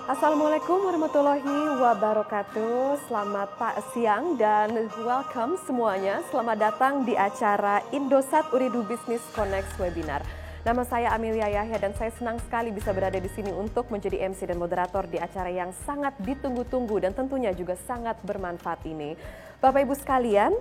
Assalamualaikum warahmatullahi wabarakatuh. Selamat siang dan welcome semuanya. Selamat datang di acara Indosat Ooredoo Business Connect Webinar. Nama saya Amelia Yahya dan saya senang sekali bisa berada di sini untuk menjadi MC dan moderator di acara yang sangat ditunggu-tunggu dan tentunya juga sangat bermanfaat ini. Bapak Ibu sekalian,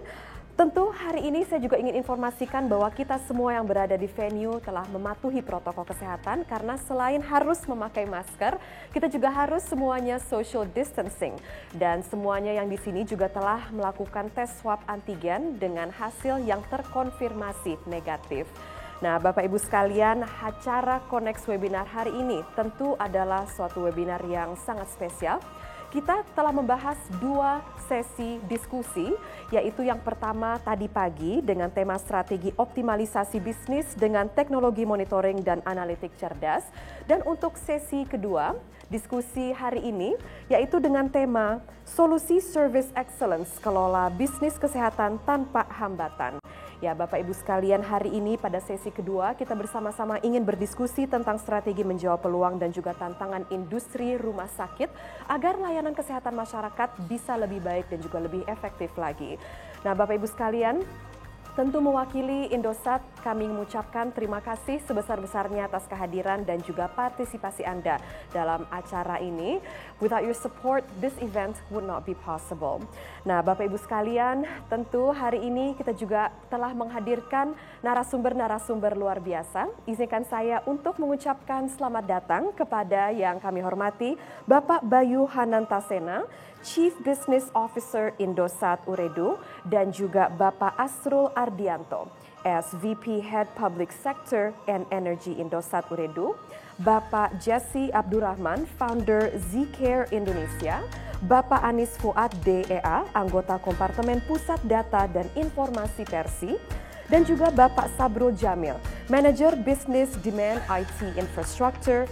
tentu hari ini saya juga ingin informasikan bahwa kita semua yang berada di venue telah mematuhi protokol kesehatan karena selain harus memakai masker, kita juga harus semuanya social distancing. Dan semuanya yang di sini juga telah melakukan tes swab antigen dengan hasil yang terkonfirmasi negatif. Nah, Bapak Ibu sekalian, acara Connect Webinar hari ini tentu adalah suatu webinar yang sangat spesial. Kita telah membahas dua sesi diskusi, yaitu yang pertama tadi pagi dengan tema strategi optimalisasi bisnis dengan teknologi monitoring dan analitik cerdas. Dan untuk sesi kedua, diskusi hari ini, yaitu dengan tema solusi service excellence kelola bisnis kesehatan tanpa hambatan. Ya, Bapak Ibu sekalian, hari ini pada sesi kedua kita bersama-sama ingin berdiskusi tentang strategi menjawab peluang dan juga tantangan industri rumah sakit agar layanan kesehatan masyarakat bisa lebih baik dan juga lebih efektif lagi. Nah, Bapak Ibu sekalian, tentu mewakili Indosat, kami mengucapkan terima kasih sebesar-besarnya atas kehadiran dan juga partisipasi Anda dalam acara ini. Without your support, this event would not be possible. Nah, Bapak Ibu sekalian, tentu hari ini kita juga telah menghadirkan narasumber-narasumber luar biasa. Izinkan saya untuk mengucapkan selamat datang kepada yang kami hormati, Bapak Bayu Hanantasena, Chief Business Officer Indosat Ooredoo, dan juga Bapak Asrul Ardianto, SVP Head Public Sector and Energy Indosat Ooredoo, Bapak Jesse Abdurrahman, Founder Zcare Indonesia, Bapak Anis Fuad DEA, anggota Kompartemen Pusat Data dan Informasi Persi, dan juga Bapak Sabrul Jamil, Manager Business Demand IT Infrastructure,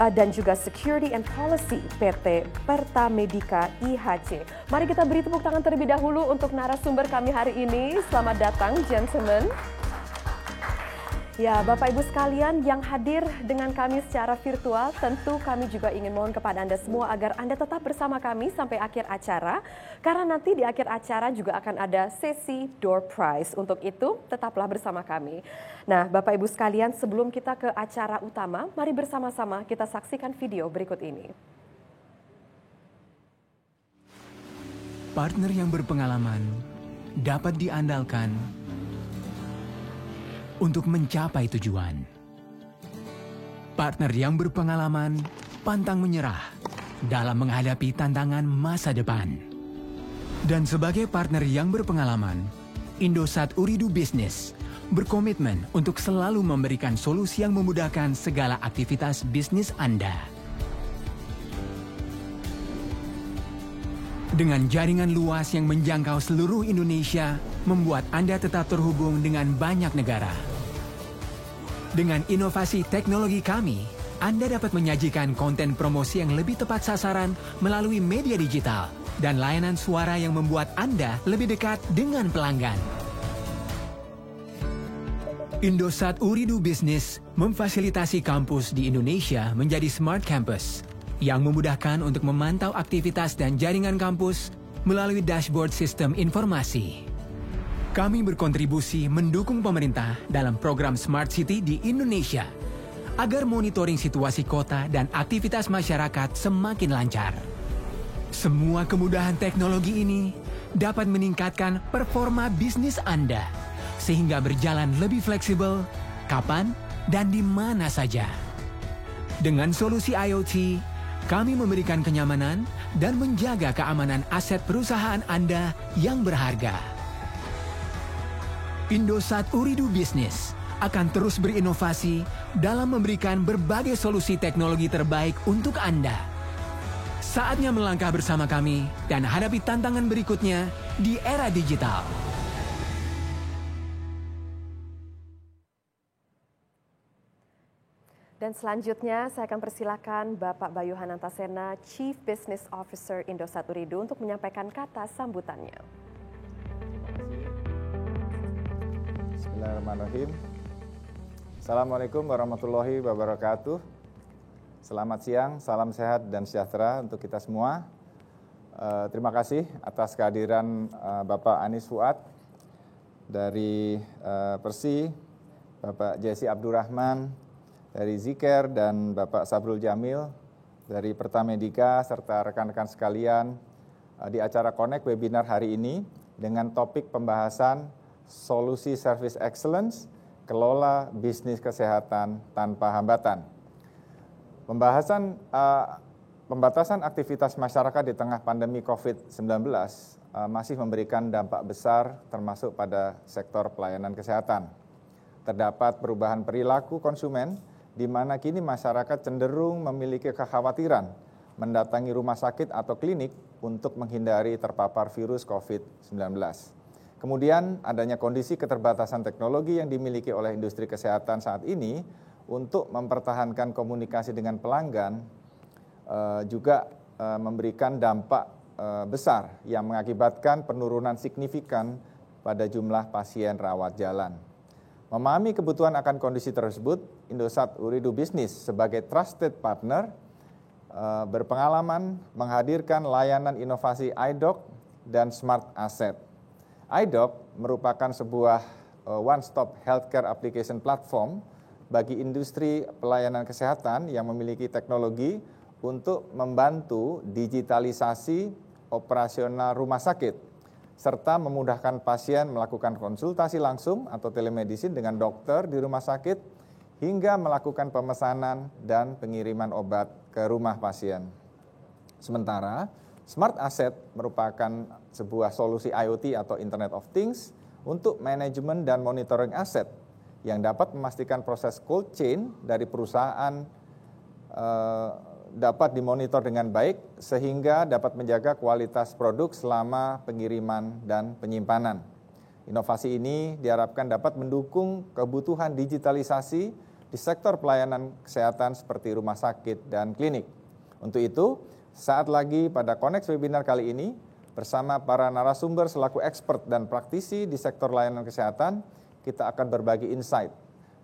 dan juga Security and Policy PT Pertamedika IHC. Mari kita beri tepuk tangan terlebih dahulu untuk narasumber kami hari ini. Selamat datang, gentlemen. Ya, Bapak Ibu sekalian yang hadir dengan kami secara virtual, tentu kami juga ingin mohon kepada Anda semua agar Anda tetap bersama kami sampai akhir acara, karena nanti di akhir acara juga akan ada sesi door prize. Untuk itu, tetaplah bersama kami. Nah, Bapak Ibu sekalian, sebelum kita ke acara utama, mari bersama-sama kita saksikan video berikut ini. Partner yang berpengalaman dapat diandalkan untuk mencapai tujuan. Partner yang berpengalaman pantang menyerah dalam menghadapi tantangan masa depan. Dan sebagai partner yang berpengalaman, Indosat Ooredoo Business berkomitmen untuk selalu memberikan solusi yang memudahkan segala aktivitas bisnis Anda. Dengan jaringan luas yang menjangkau seluruh Indonesia, membuat Anda tetap terhubung dengan banyak negara. Dengan inovasi teknologi kami, Anda dapat menyajikan konten promosi yang lebih tepat sasaran melalui media digital dan layanan suara yang membuat Anda lebih dekat dengan pelanggan. Indosat Ooredoo Business memfasilitasi kampus di Indonesia menjadi Smart Campus yang memudahkan untuk memantau aktivitas dan jaringan kampus melalui dashboard sistem informasi. Kami berkontribusi mendukung pemerintah dalam program Smart City di Indonesia agar monitoring situasi kota dan aktivitas masyarakat semakin lancar. Semua kemudahan teknologi ini dapat meningkatkan performa bisnis Anda sehingga berjalan lebih fleksibel, kapan, dan di mana saja. Dengan solusi IoT, kami memberikan kenyamanan dan menjaga keamanan aset perusahaan Anda yang berharga. Indosat Ooredoo Business akan terus berinovasi dalam memberikan berbagai solusi teknologi terbaik untuk Anda. Saatnya melangkah bersama kami dan hadapi tantangan berikutnya di era digital. Dan selanjutnya saya akan persilakan Bapak Bayu Hanantasena, Chief Business Officer Indosat Ooredoo untuk menyampaikan kata sambutannya. Bismillahirrahmanirrahim. Assalamualaikum warahmatullahi wabarakatuh. Selamat siang, salam sehat dan sejahtera untuk kita semua. Terima kasih atas kehadiran Bapak Anies Fuad dari Persi, Bapak Jesse Abdurrahman dari Zicare, dan Bapak Sabrul Jamil dari Pertamedika, serta rekan-rekan sekalian di acara Connect Webinar hari ini dengan topik pembahasan Solusi Service Excellence, Kelola Bisnis Kesehatan Tanpa Hambatan. Pembatasan aktivitas masyarakat di tengah pandemi COVID-19 masih memberikan dampak besar termasuk pada sektor pelayanan kesehatan. Terdapat perubahan perilaku konsumen di mana kini masyarakat cenderung memiliki kekhawatiran mendatangi rumah sakit atau klinik untuk menghindari terpapar virus COVID-19. Kemudian adanya kondisi keterbatasan teknologi yang dimiliki oleh industri kesehatan saat ini untuk mempertahankan komunikasi dengan pelanggan juga memberikan dampak besar yang mengakibatkan penurunan signifikan pada jumlah pasien rawat jalan. Memahami kebutuhan akan kondisi tersebut, Indosat Ooredoo Business sebagai trusted partner berpengalaman menghadirkan layanan inovasi iDoc dan Smart Asset. iDoc merupakan sebuah one-stop healthcare application platform bagi industri pelayanan kesehatan yang memiliki teknologi untuk membantu digitalisasi operasional rumah sakit, serta memudahkan pasien melakukan konsultasi langsung atau telemedicine dengan dokter di rumah sakit, hingga melakukan pemesanan dan pengiriman obat ke rumah pasien. Sementara, Smart Asset merupakan sebuah solusi IoT atau Internet of Things untuk manajemen dan monitoring aset yang dapat memastikan proses cold chain dari perusahaan dapat dimonitor dengan baik sehingga dapat menjaga kualitas produk selama pengiriman dan penyimpanan. Inovasi ini diharapkan dapat mendukung kebutuhan digitalisasi di sektor pelayanan kesehatan seperti rumah sakit dan klinik. Untuk itu, saat lagi pada Connect Webinar kali ini bersama para narasumber selaku expert dan praktisi di sektor layanan kesehatan, kita akan berbagi insight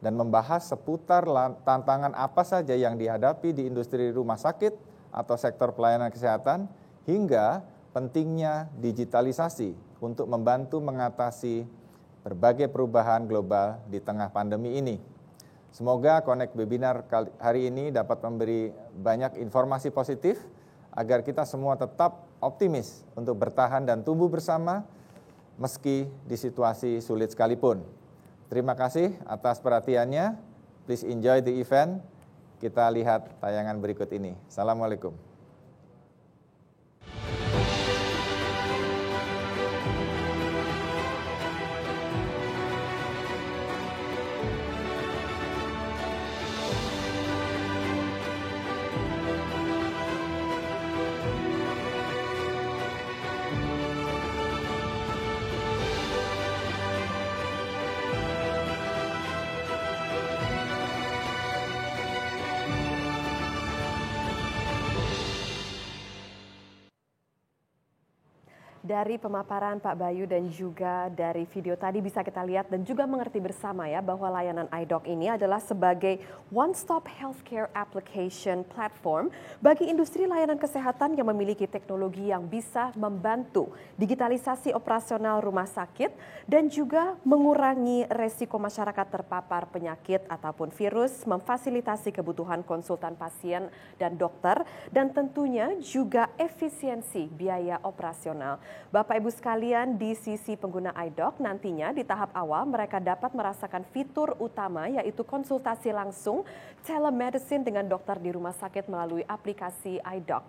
dan membahas seputar tantangan apa saja yang dihadapi di industri rumah sakit atau sektor pelayanan kesehatan, hingga pentingnya digitalisasi untuk membantu mengatasi berbagai perubahan global di tengah pandemi ini. Semoga Connect Webinar hari ini dapat memberi banyak informasi positif agar kita semua tetap optimis untuk bertahan dan tumbuh bersama meski di situasi sulit sekalipun. Terima kasih atas perhatiannya. Please enjoy the event. Kita lihat tayangan berikut ini. Assalamualaikum. Dari pemaparan Pak Bayu dan juga dari video tadi bisa kita lihat dan juga mengerti bersama ya bahwa layanan iDoc ini adalah sebagai one-stop healthcare application platform bagi industri layanan kesehatan yang memiliki teknologi yang bisa membantu digitalisasi operasional rumah sakit dan juga mengurangi resiko masyarakat terpapar penyakit ataupun virus, memfasilitasi kebutuhan konsultan pasien dan dokter, dan tentunya juga efisiensi biaya operasional. Bapak Ibu sekalian, di sisi pengguna iDoc nantinya di tahap awal mereka dapat merasakan fitur utama yaitu konsultasi langsung telemedicine dengan dokter di rumah sakit melalui aplikasi iDoc.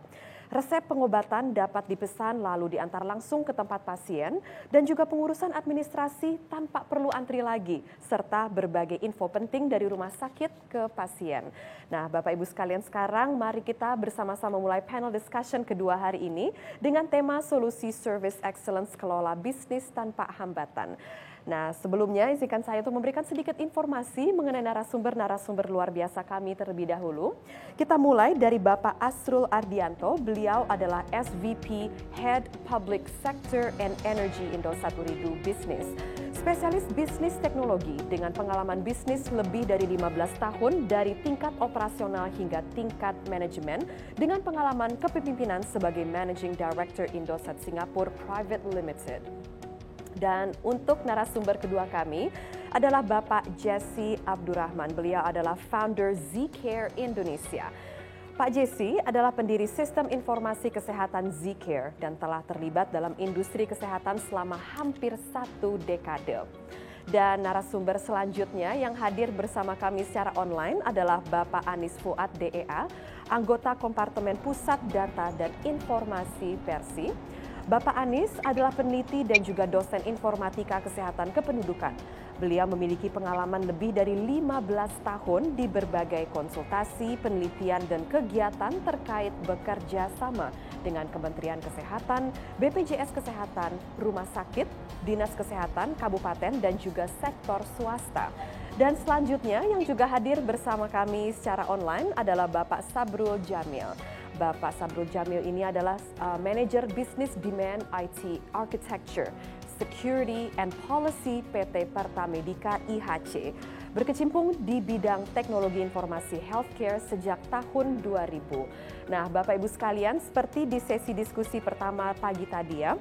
Resep pengobatan dapat dipesan lalu diantar langsung ke tempat pasien dan juga pengurusan administrasi tanpa perlu antri lagi, serta berbagai info penting dari rumah sakit ke pasien. Nah, Bapak Ibu sekalian, sekarang mari kita bersama-sama mulai panel discussion kedua hari ini dengan tema Solusi Service Excellence Kelola Bisnis Tanpa Hambatan. Nah, sebelumnya izinkan saya untuk memberikan sedikit informasi mengenai narasumber-narasumber luar biasa kami terlebih dahulu. Kita mulai dari Bapak Asrul Ardianto, beliau adalah SVP Head Public Sector and Energy Indosat Ooredoo Business. Spesialis bisnis teknologi dengan pengalaman bisnis lebih dari 15 tahun dari tingkat operasional hingga tingkat manajemen dengan pengalaman kepemimpinan sebagai Managing Director Indosat Singapore Private Limited. Dan untuk narasumber kedua kami adalah Bapak Jesse Abdurrahman. Beliau adalah founder Zcare Indonesia. Pak Jesse adalah pendiri Sistem Informasi Kesehatan Zcare dan telah terlibat dalam industri kesehatan selama hampir 1 dekade. Dan narasumber selanjutnya yang hadir bersama kami secara online adalah Bapak Anis Fuad DEA, anggota Kompartemen Pusat Data dan Informasi Persi. Bapak Anis adalah peneliti dan juga dosen informatika kesehatan kependudukan. Beliau memiliki pengalaman lebih dari 15 tahun di berbagai konsultasi, penelitian, dan kegiatan terkait bekerja sama dengan Kementerian Kesehatan, BPJS Kesehatan, Rumah Sakit, Dinas Kesehatan, Kabupaten, dan juga sektor swasta. Dan selanjutnya yang juga hadir bersama kami secara online adalah Bapak Sabrul Jamil. Bapak Sabrul Jamil ini adalah Manager Business Demand IT Architecture, Security and Policy PT Pertamedika IHC. Berkecimpung di bidang teknologi informasi healthcare sejak tahun 2000. Nah, Bapak Ibu sekalian, seperti di sesi diskusi pertama pagi tadi ya,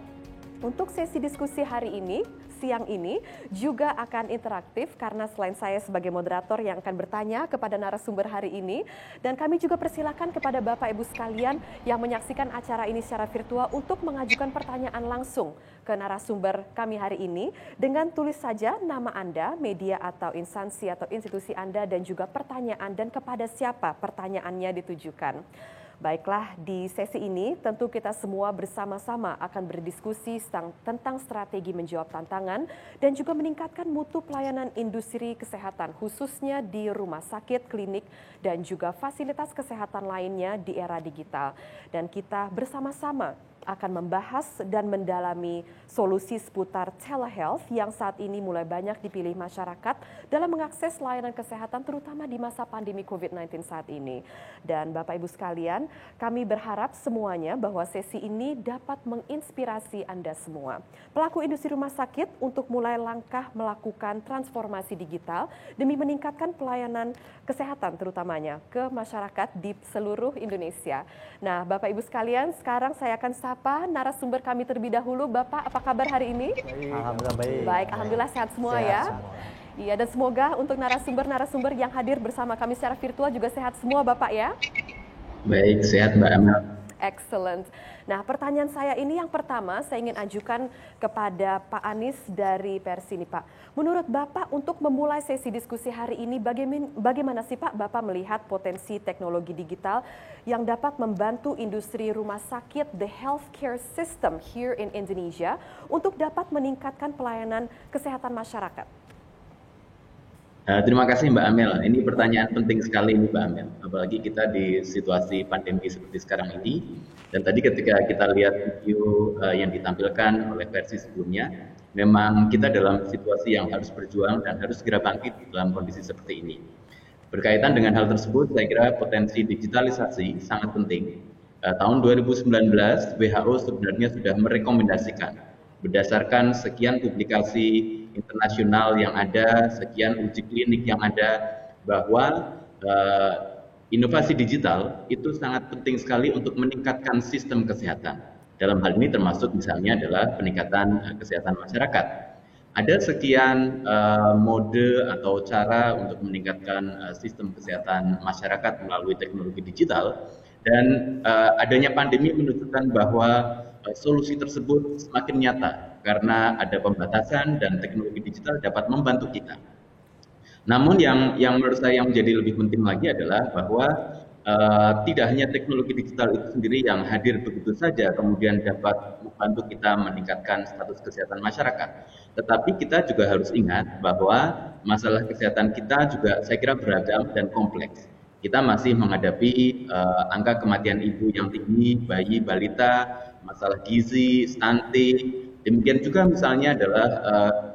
untuk sesi diskusi hari ini, siang ini juga akan interaktif karena selain saya sebagai moderator yang akan bertanya kepada narasumber hari ini, dan kami juga persilakan kepada Bapak Ibu sekalian yang menyaksikan acara ini secara virtual untuk mengajukan pertanyaan langsung ke narasumber kami hari ini dengan tulis saja nama Anda, media atau instansi atau institusi Anda, dan juga pertanyaan dan kepada siapa pertanyaannya ditujukan. Baiklah, di sesi ini tentu kita semua bersama-sama akan berdiskusi tentang strategi menjawab tantangan dan juga meningkatkan mutu pelayanan industri kesehatan khususnya di rumah sakit, klinik, dan juga fasilitas kesehatan lainnya di era digital. Dan kita bersama-sama akan membahas dan mendalami solusi seputar telehealth yang saat ini mulai banyak dipilih masyarakat dalam mengakses layanan kesehatan terutama di masa pandemi COVID-19 saat ini. Dan Bapak Ibu sekalian, kami berharap semuanya bahwa sesi ini dapat menginspirasi Anda semua, pelaku industri rumah sakit, untuk mulai langkah melakukan transformasi digital demi meningkatkan pelayanan kesehatan terutamanya ke masyarakat di seluruh Indonesia. Nah, Bapak Ibu sekalian, sekarang saya akan sapa narasumber kami terlebih dahulu. Bapak, apa kabar hari ini? Alhamdulillah baik. Baik, alhamdulillah sehat semua Sehat ya. semua. Iya, dan semoga untuk narasumber yang hadir bersama kami secara virtual juga sehat semua Bapak ya. Baik, sehat Mbak Amel. Excellent. Nah, pertanyaan saya ini yang pertama saya ingin ajukan kepada Pak Anis dari Persi nih Pak. Menurut Bapak untuk memulai sesi diskusi hari ini bagaimana sih Pak Bapak melihat potensi teknologi digital yang dapat membantu industri rumah sakit, the healthcare system here in Indonesia untuk dapat meningkatkan pelayanan kesehatan masyarakat? Terima kasih Mbak Amel. Ini pertanyaan penting sekali nih Mbak Amel. Apalagi kita di situasi pandemi seperti sekarang ini. Dan tadi ketika kita lihat video yang ditampilkan oleh versi sebelumnya, memang kita dalam situasi yang harus berjuang dan harus segera bangkit dalam kondisi seperti ini. Berkaitan dengan hal tersebut, saya kira potensi digitalisasi sangat penting. Tahun 2019, WHO sebenarnya sudah merekomendasikan berdasarkan sekian publikasi internasional yang ada, sekian uji klinik yang ada, bahwa inovasi digital itu sangat penting sekali untuk meningkatkan sistem kesehatan. Dalam hal ini termasuk misalnya adalah peningkatan kesehatan masyarakat. Ada sekian mode atau cara untuk meningkatkan sistem kesehatan masyarakat melalui teknologi digital, dan adanya pandemi menunjukkan bahwa solusi tersebut semakin nyata karena ada pembatasan dan teknologi digital dapat membantu kita. Namun yang menurut saya menjadi lebih penting lagi adalah bahwa tidak hanya teknologi digital itu sendiri yang hadir begitu saja kemudian dapat membantu kita meningkatkan status kesehatan masyarakat. Tetapi kita juga harus ingat bahwa masalah kesehatan kita juga saya kira beragam dan kompleks. Kita masih menghadapi angka kematian ibu yang tinggi, bayi, balita, masalah gizi, stunting. Demikian juga misalnya adalah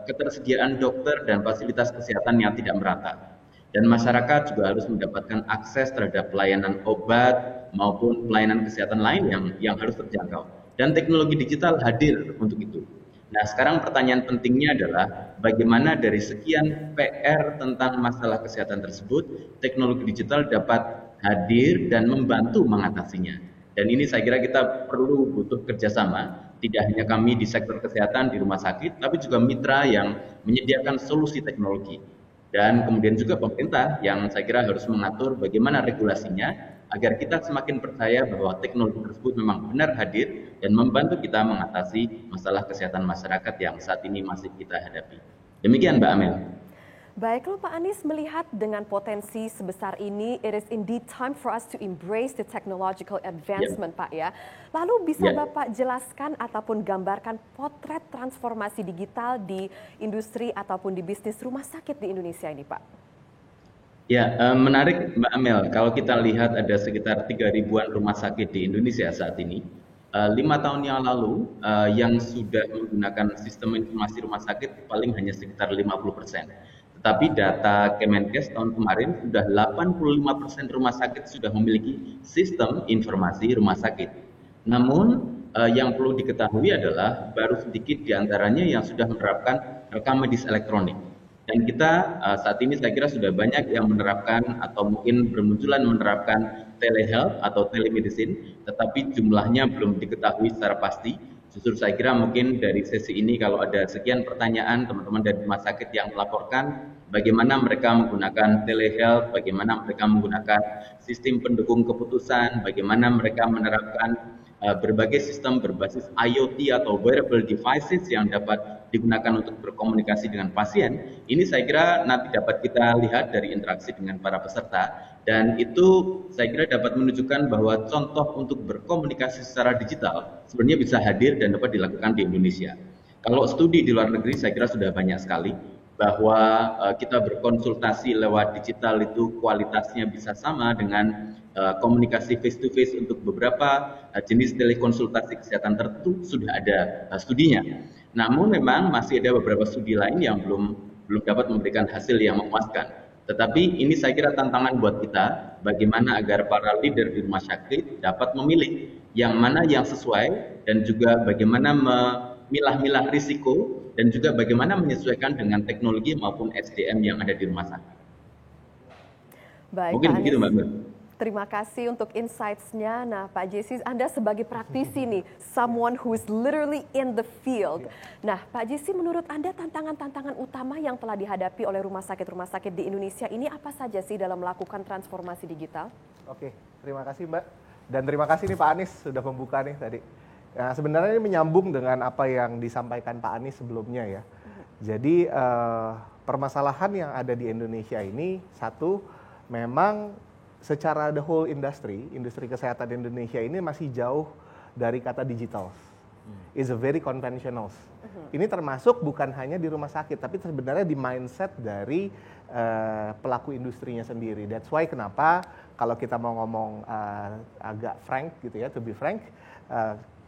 ketersediaan dokter dan fasilitas kesehatan yang tidak merata. Dan masyarakat juga harus mendapatkan akses terhadap pelayanan obat maupun pelayanan kesehatan lain yang harus terjangkau. Dan teknologi digital hadir untuk itu. Nah, sekarang pertanyaan pentingnya adalah bagaimana dari sekian PR tentang masalah kesehatan tersebut, teknologi digital dapat hadir dan membantu mengatasinya. Dan ini saya kira kita perlu butuh kerjasama, tidak hanya kami di sektor kesehatan di rumah sakit, tapi juga mitra yang menyediakan solusi teknologi. Dan kemudian juga pemerintah yang saya kira harus mengatur bagaimana regulasinya agar kita semakin percaya bahwa teknologi tersebut memang benar hadir dan membantu kita mengatasi masalah kesehatan masyarakat yang saat ini masih kita hadapi. Demikian Mbak Amel. Baik, lalu Pak Anies melihat dengan potensi sebesar ini, it is indeed time for us to embrace the technological advancement, Pak ya. Lalu bisa Bapak jelaskan ataupun gambarkan potret transformasi digital di industri ataupun di bisnis rumah sakit di Indonesia ini, Pak? Ya, menarik Mbak Amel. Kalau kita lihat ada sekitar 3.000-an rumah sakit di Indonesia saat ini. 5 tahun yang lalu, yang sudah menggunakan sistem informasi rumah sakit paling hanya sekitar 50%. Tetapi data Kemenkes tahun kemarin sudah 85% rumah sakit sudah memiliki sistem informasi rumah sakit. Namun yang perlu diketahui adalah baru sedikit diantaranya yang sudah menerapkan rekam medis elektronik. Dan kita saat ini saya kira sudah banyak yang menerapkan atau mungkin bermunculan menerapkan telehealth atau telemedicine, tetapi jumlahnya belum diketahui secara pasti. Justru saya kira mungkin dari sesi ini kalau ada sekian pertanyaan teman-teman dari rumah sakit yang melaporkan bagaimana mereka menggunakan telehealth, bagaimana mereka menggunakan sistem pendukung keputusan, bagaimana mereka menerapkan berbagai sistem berbasis IoT atau wearable devices yang dapat digunakan untuk berkomunikasi dengan pasien. Ini saya kira nanti dapat kita lihat dari interaksi dengan para peserta. Dan itu saya kira dapat menunjukkan bahwa contoh untuk berkomunikasi secara digital sebenarnya bisa hadir dan dapat dilakukan di Indonesia. Kalau studi di luar negeri saya kira sudah banyak sekali bahwa kita berkonsultasi lewat digital itu kualitasnya bisa sama dengan komunikasi face to face untuk beberapa jenis telekonsultasi kesehatan tertentu sudah ada studinya. Namun memang masih ada beberapa studi lain yang belum dapat memberikan hasil yang memuaskan. Tetapi ini saya kira tantangan buat kita, bagaimana agar para leader di rumah sakit dapat memilih yang mana yang sesuai dan juga bagaimana memilah-milah risiko dan juga bagaimana menyesuaikan dengan teknologi maupun SDM yang ada di rumah sakit. Baik, mungkin begitu Mbak Mir. Terima kasih untuk insights-nya. Nah, Pak Jesse, Anda sebagai praktisi nih, someone who is literally in the field. Nah, Pak Jesse, menurut Anda tantangan-tantangan utama yang telah dihadapi oleh rumah sakit di Indonesia ini apa saja sih dalam melakukan transformasi digital? Oke, terima kasih Mbak. Dan terima kasih nih Pak Anies sudah membuka nih tadi. Nah, sebenarnya ini menyambung dengan apa yang disampaikan Pak Anies sebelumnya ya. Jadi permasalahan yang ada di Indonesia ini, satu, memang secara the whole industri kesehatan di Indonesia ini masih jauh dari kata digital. It's a very conventional. Ini termasuk bukan hanya di rumah sakit, tapi sebenarnya di mindset dari pelaku industrinya sendiri. That's why kenapa kalau kita mau ngomong agak frank gitu ya, to be frank,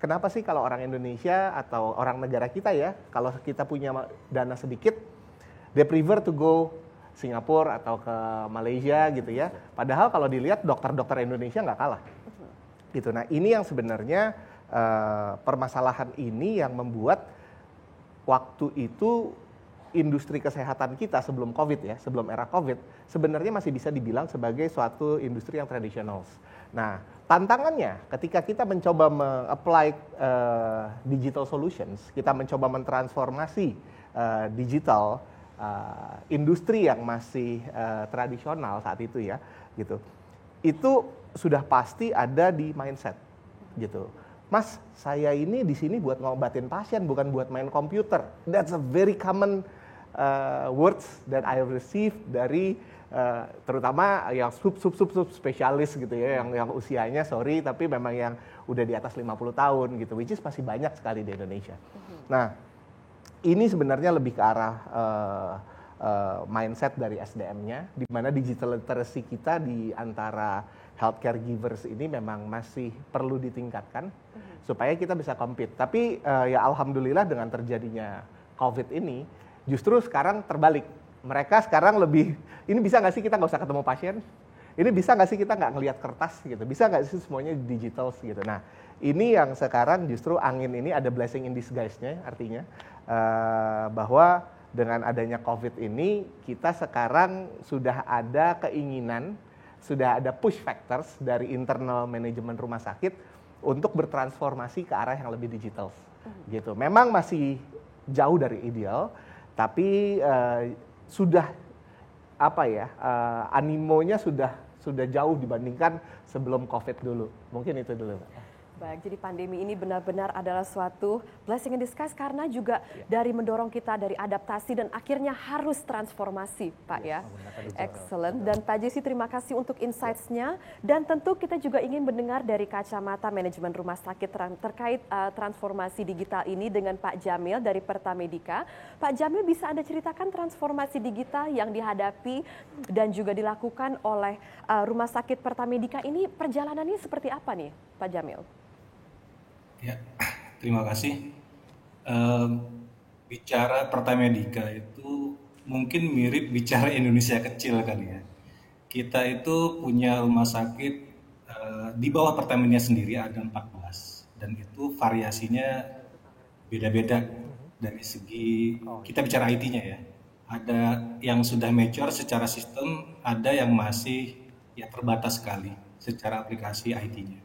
kenapa sih kalau orang Indonesia atau orang negara kita ya, kalau kita punya dana sedikit, they prefer to go Singapura atau ke Malaysia gitu ya. Padahal kalau dilihat dokter-dokter Indonesia nggak kalah. Gitu. Nah ini yang sebenarnya permasalahan ini yang membuat waktu itu industri kesehatan kita sebelum COVID ya, sebelum era COVID, sebenarnya masih bisa dibilang sebagai suatu industri yang tradisional. Nah tantangannya ketika kita mencoba me-apply digital solutions, kita mencoba mentransformasi digital industri yang masih tradisional saat itu ya, gitu. Itu sudah pasti ada di mindset, gitu. Mas, saya ini di sini buat ngobatin pasien, bukan buat main komputer. That's a very common words that I received dari terutama yang sub spesialis gitu ya, yang usianya sorry tapi memang yang udah di atas 50 tahun gitu, which is masih banyak sekali di Indonesia. Nah, ini sebenarnya lebih ke arah mindset dari SDM-nya, di mana digital literacy kita di antara healthcare givers ini memang masih perlu ditingkatkan supaya kita bisa compete. Tapi ya alhamdulillah dengan terjadinya COVID ini, justru sekarang terbalik. Mereka sekarang lebih, ini bisa nggak sih kita nggak usah ketemu pasien? ini bisa nggak sih kita nggak ngelihat kertas gitu, bisa nggak sih semuanya digital gitu. Nah ini yang sekarang justru angin ini ada blessing in disguise-nya, artinya bahwa dengan adanya COVID ini kita sekarang sudah ada keinginan, sudah ada push factors dari internal manajemen rumah sakit untuk bertransformasi ke arah yang lebih digital gitu. Memang masih jauh dari ideal, tapi sudah animonya sudah jauh dibandingkan sebelum COVID dulu. Mungkin itu dulu, Pak. Baik, jadi pandemi ini benar-benar adalah suatu blessing in disguise karena juga dari mendorong kita dari adaptasi dan akhirnya harus transformasi, Pak ya. Excellent. Dan Pak Jesse, terima kasih untuk insights-nya. Dan tentu kita juga ingin mendengar dari kacamata manajemen rumah sakit terkait transformasi digital ini dengan Pak Jamil dari Pertamedika. Pak Jamil, bisa Anda ceritakan transformasi digital yang dihadapi dan juga dilakukan oleh rumah sakit Pertamedika ini, perjalanannya seperti apa nih, Pak Jamil? Ya, terima kasih. Bicara Pertamedika itu mungkin mirip bicara Indonesia kecil kali ya. Kita itu punya rumah sakit di bawah Pertamina sendiri ada 14 dan itu variasinya beda-beda dari segi kita bicara IT-nya ya. Ada yang sudah mature secara sistem, ada yang masih ya terbatas sekali secara aplikasi IT-nya.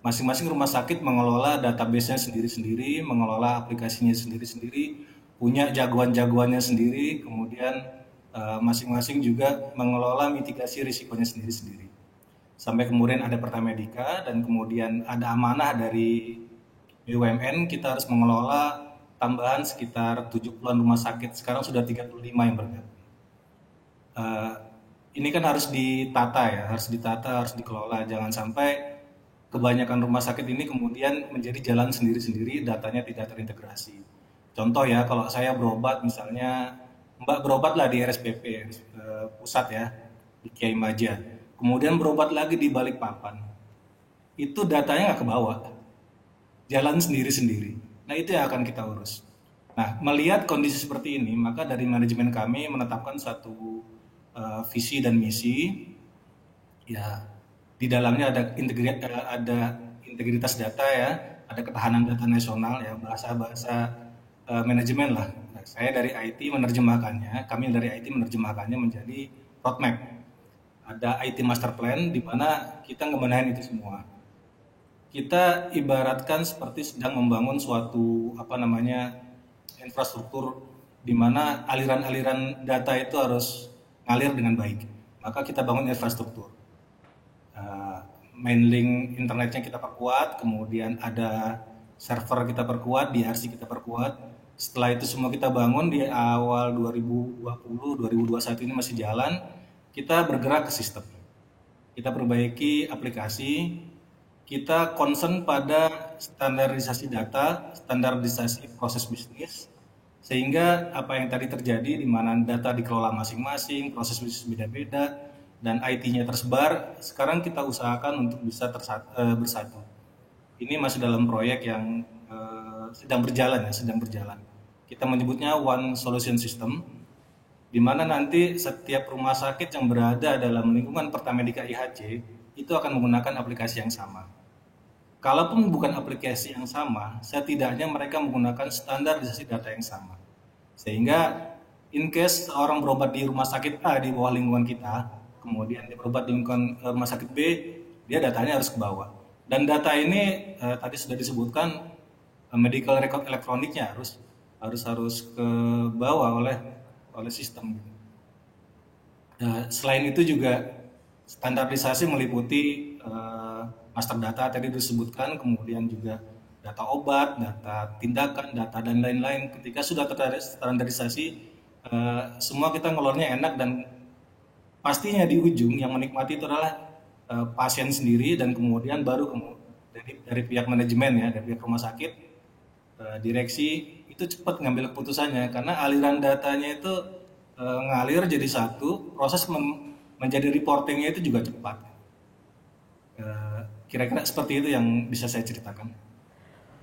Masing-masing rumah sakit mengelola database-nya sendiri-sendiri, mengelola aplikasinya sendiri-sendiri, punya jagoan-jagoannya sendiri, kemudian masing-masing juga mengelola mitigasi risikonya sendiri-sendiri. Sampai kemudian ada Pertamedika dan kemudian ada amanah dari BUMN, kita harus mengelola tambahan sekitar 70-an rumah sakit, sekarang sudah 35 yang bergabung. Ini kan harus ditata ya, harus dikelola, jangan sampai kebanyakan rumah sakit ini kemudian menjadi jalan sendiri-sendiri, datanya tidak terintegrasi. Contoh ya, kalau saya berobat misalnya, Mbak berobat lah di RSPP pusat ya, di Kiai Maja. Kemudian berobat lagi di Balikpapan. Itu datanya nggak kebawa. Jalan sendiri-sendiri. Nah itu yang akan kita urus. Nah melihat kondisi seperti ini, maka dari manajemen kami menetapkan satu visi dan misi. Ya, di dalamnya ada integritas data ya, ada ketahanan data nasional ya, bahasa-bahasa manajemen lah. Nah, saya dari IT menerjemahkannya, kami dari IT menerjemahkannya menjadi roadmap. Ada IT master plan di mana kita ngebenahin itu semua. Kita ibaratkan seperti sedang membangun suatu infrastruktur di mana aliran-aliran data itu harus ngalir dengan baik. Maka kita bangun infrastruktur. Main link internetnya kita perkuat, kemudian ada server kita perkuat, DRC kita perkuat. Setelah itu semua kita bangun di awal 2020, 2021 ini masih jalan, kita bergerak ke sistem. Kita perbaiki aplikasi, kita concern pada standarisasi data, standarisasi proses bisnis, sehingga apa yang tadi terjadi di mana data dikelola masing-masing, proses bisnis beda-beda, dan IT-nya tersebar, sekarang kita usahakan untuk bisa bersatu. Ini masih dalam proyek yang sedang berjalan. Kita menyebutnya One Solution System, di mana nanti setiap rumah sakit yang berada dalam lingkungan Pertamedika IHC itu akan menggunakan aplikasi yang sama. Kalaupun bukan aplikasi yang sama, setidaknya mereka menggunakan standarisasi data yang sama. Sehingga in case seorang berobat di rumah sakit A di bawah lingkungan kita, kemudian dia berobat di lingkungan rumah sakit B, dia datanya harus ke bawah. Dan data ini tadi sudah disebutkan medical record elektroniknya harus ke bawah oleh sistem. Selain itu juga standarisasi meliputi master data tadi disebutkan, kemudian juga data obat, data tindakan, data dan lain-lain. Ketika sudah terstandarisasi, semua kita ngeluarnya enak dan pastinya di ujung yang menikmati itu adalah pasien sendiri dan kemudian baru dari pihak manajemen ya, dari pihak rumah sakit, direksi itu cepat ngambil keputusannya karena aliran datanya itu ngalir jadi satu, proses menjadi reportingnya itu juga cepat. Kira-kira seperti itu yang bisa saya ceritakan.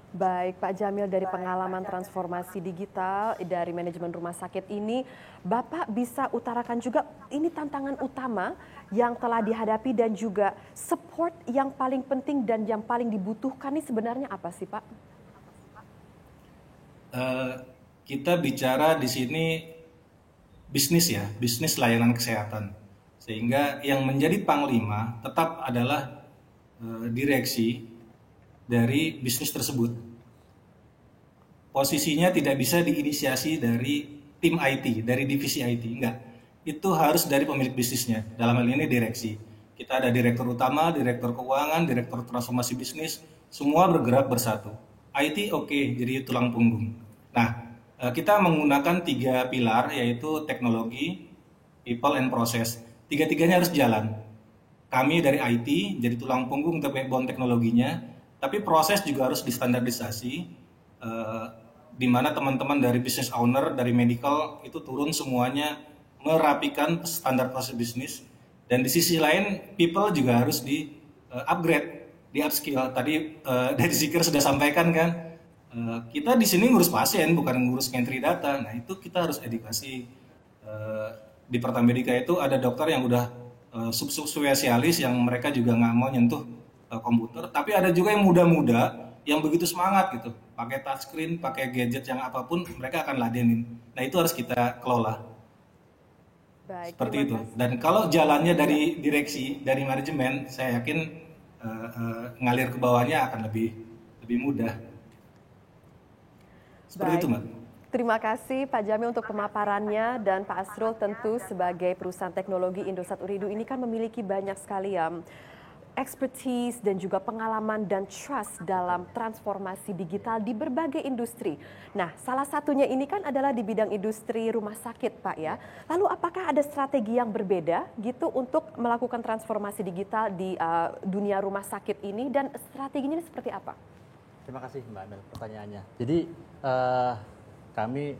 Baik, Pak Jamil, dari pengalaman transformasi digital dari manajemen rumah sakit ini, Bapak bisa utarakan juga ini tantangan utama yang telah dihadapi dan juga support yang paling penting dan yang paling dibutuhkan ini sebenarnya apa sih, Pak? Kita bicara di sini bisnis ya, bisnis layanan kesehatan. Sehingga yang menjadi panglima tetap adalah direksi dari bisnis tersebut. Posisinya tidak bisa diinisiasi dari tim IT, dari divisi IT, enggak. Itu harus dari pemilik bisnisnya, dalam hal ini direksi. Kita ada direktur utama, direktur keuangan, direktur transformasi bisnis, semua bergerak bersatu. IT oke, jadi tulang punggung. Nah, kita menggunakan 3 pilar, yaitu teknologi, people, and process. Tiga-tiganya harus jalan. Kami dari IT, jadi tulang punggung untuk backbone teknologinya, tapi proses juga harus distandardisasi, di mana teman-teman dari business owner, dari medical, itu turun semuanya merapikan standar proses bisnis. Dan di sisi lain, people juga harus di-upgrade, di-upskill. Tadi dari Zikir sudah sampaikan kan, kita di sini ngurus pasien, bukan ngurus entry data. Nah itu kita harus edukasi. Di Pertamedika itu ada dokter yang udah subspesialis yang mereka juga nggak mau nyentuh komputer, tapi ada juga yang muda-muda yang begitu semangat gitu, pakai touchscreen, pakai gadget yang apapun mereka akan ladenin. Nah itu harus kita kelola. Baik, seperti itu. Dan kalau jalannya dari direksi, dari manajemen, saya yakin ngalir ke bawahnya akan lebih mudah. Seperti Baik. itu, Mbak. Terima kasih Pak Jamil untuk pemaparannya, dan Pak Asrul tentu sebagai perusahaan teknologi Indosat Ooredoo ini kan memiliki banyak sekali expertise dan juga pengalaman dan trust dalam transformasi digital di berbagai industri. Nah, salah satunya ini kan adalah di bidang industri rumah sakit, Pak ya. Lalu apakah ada strategi yang berbeda gitu untuk melakukan transformasi digital di dunia rumah sakit ini, dan strateginya seperti apa? Terima kasih Mbak Amel pertanyaannya. Jadi kami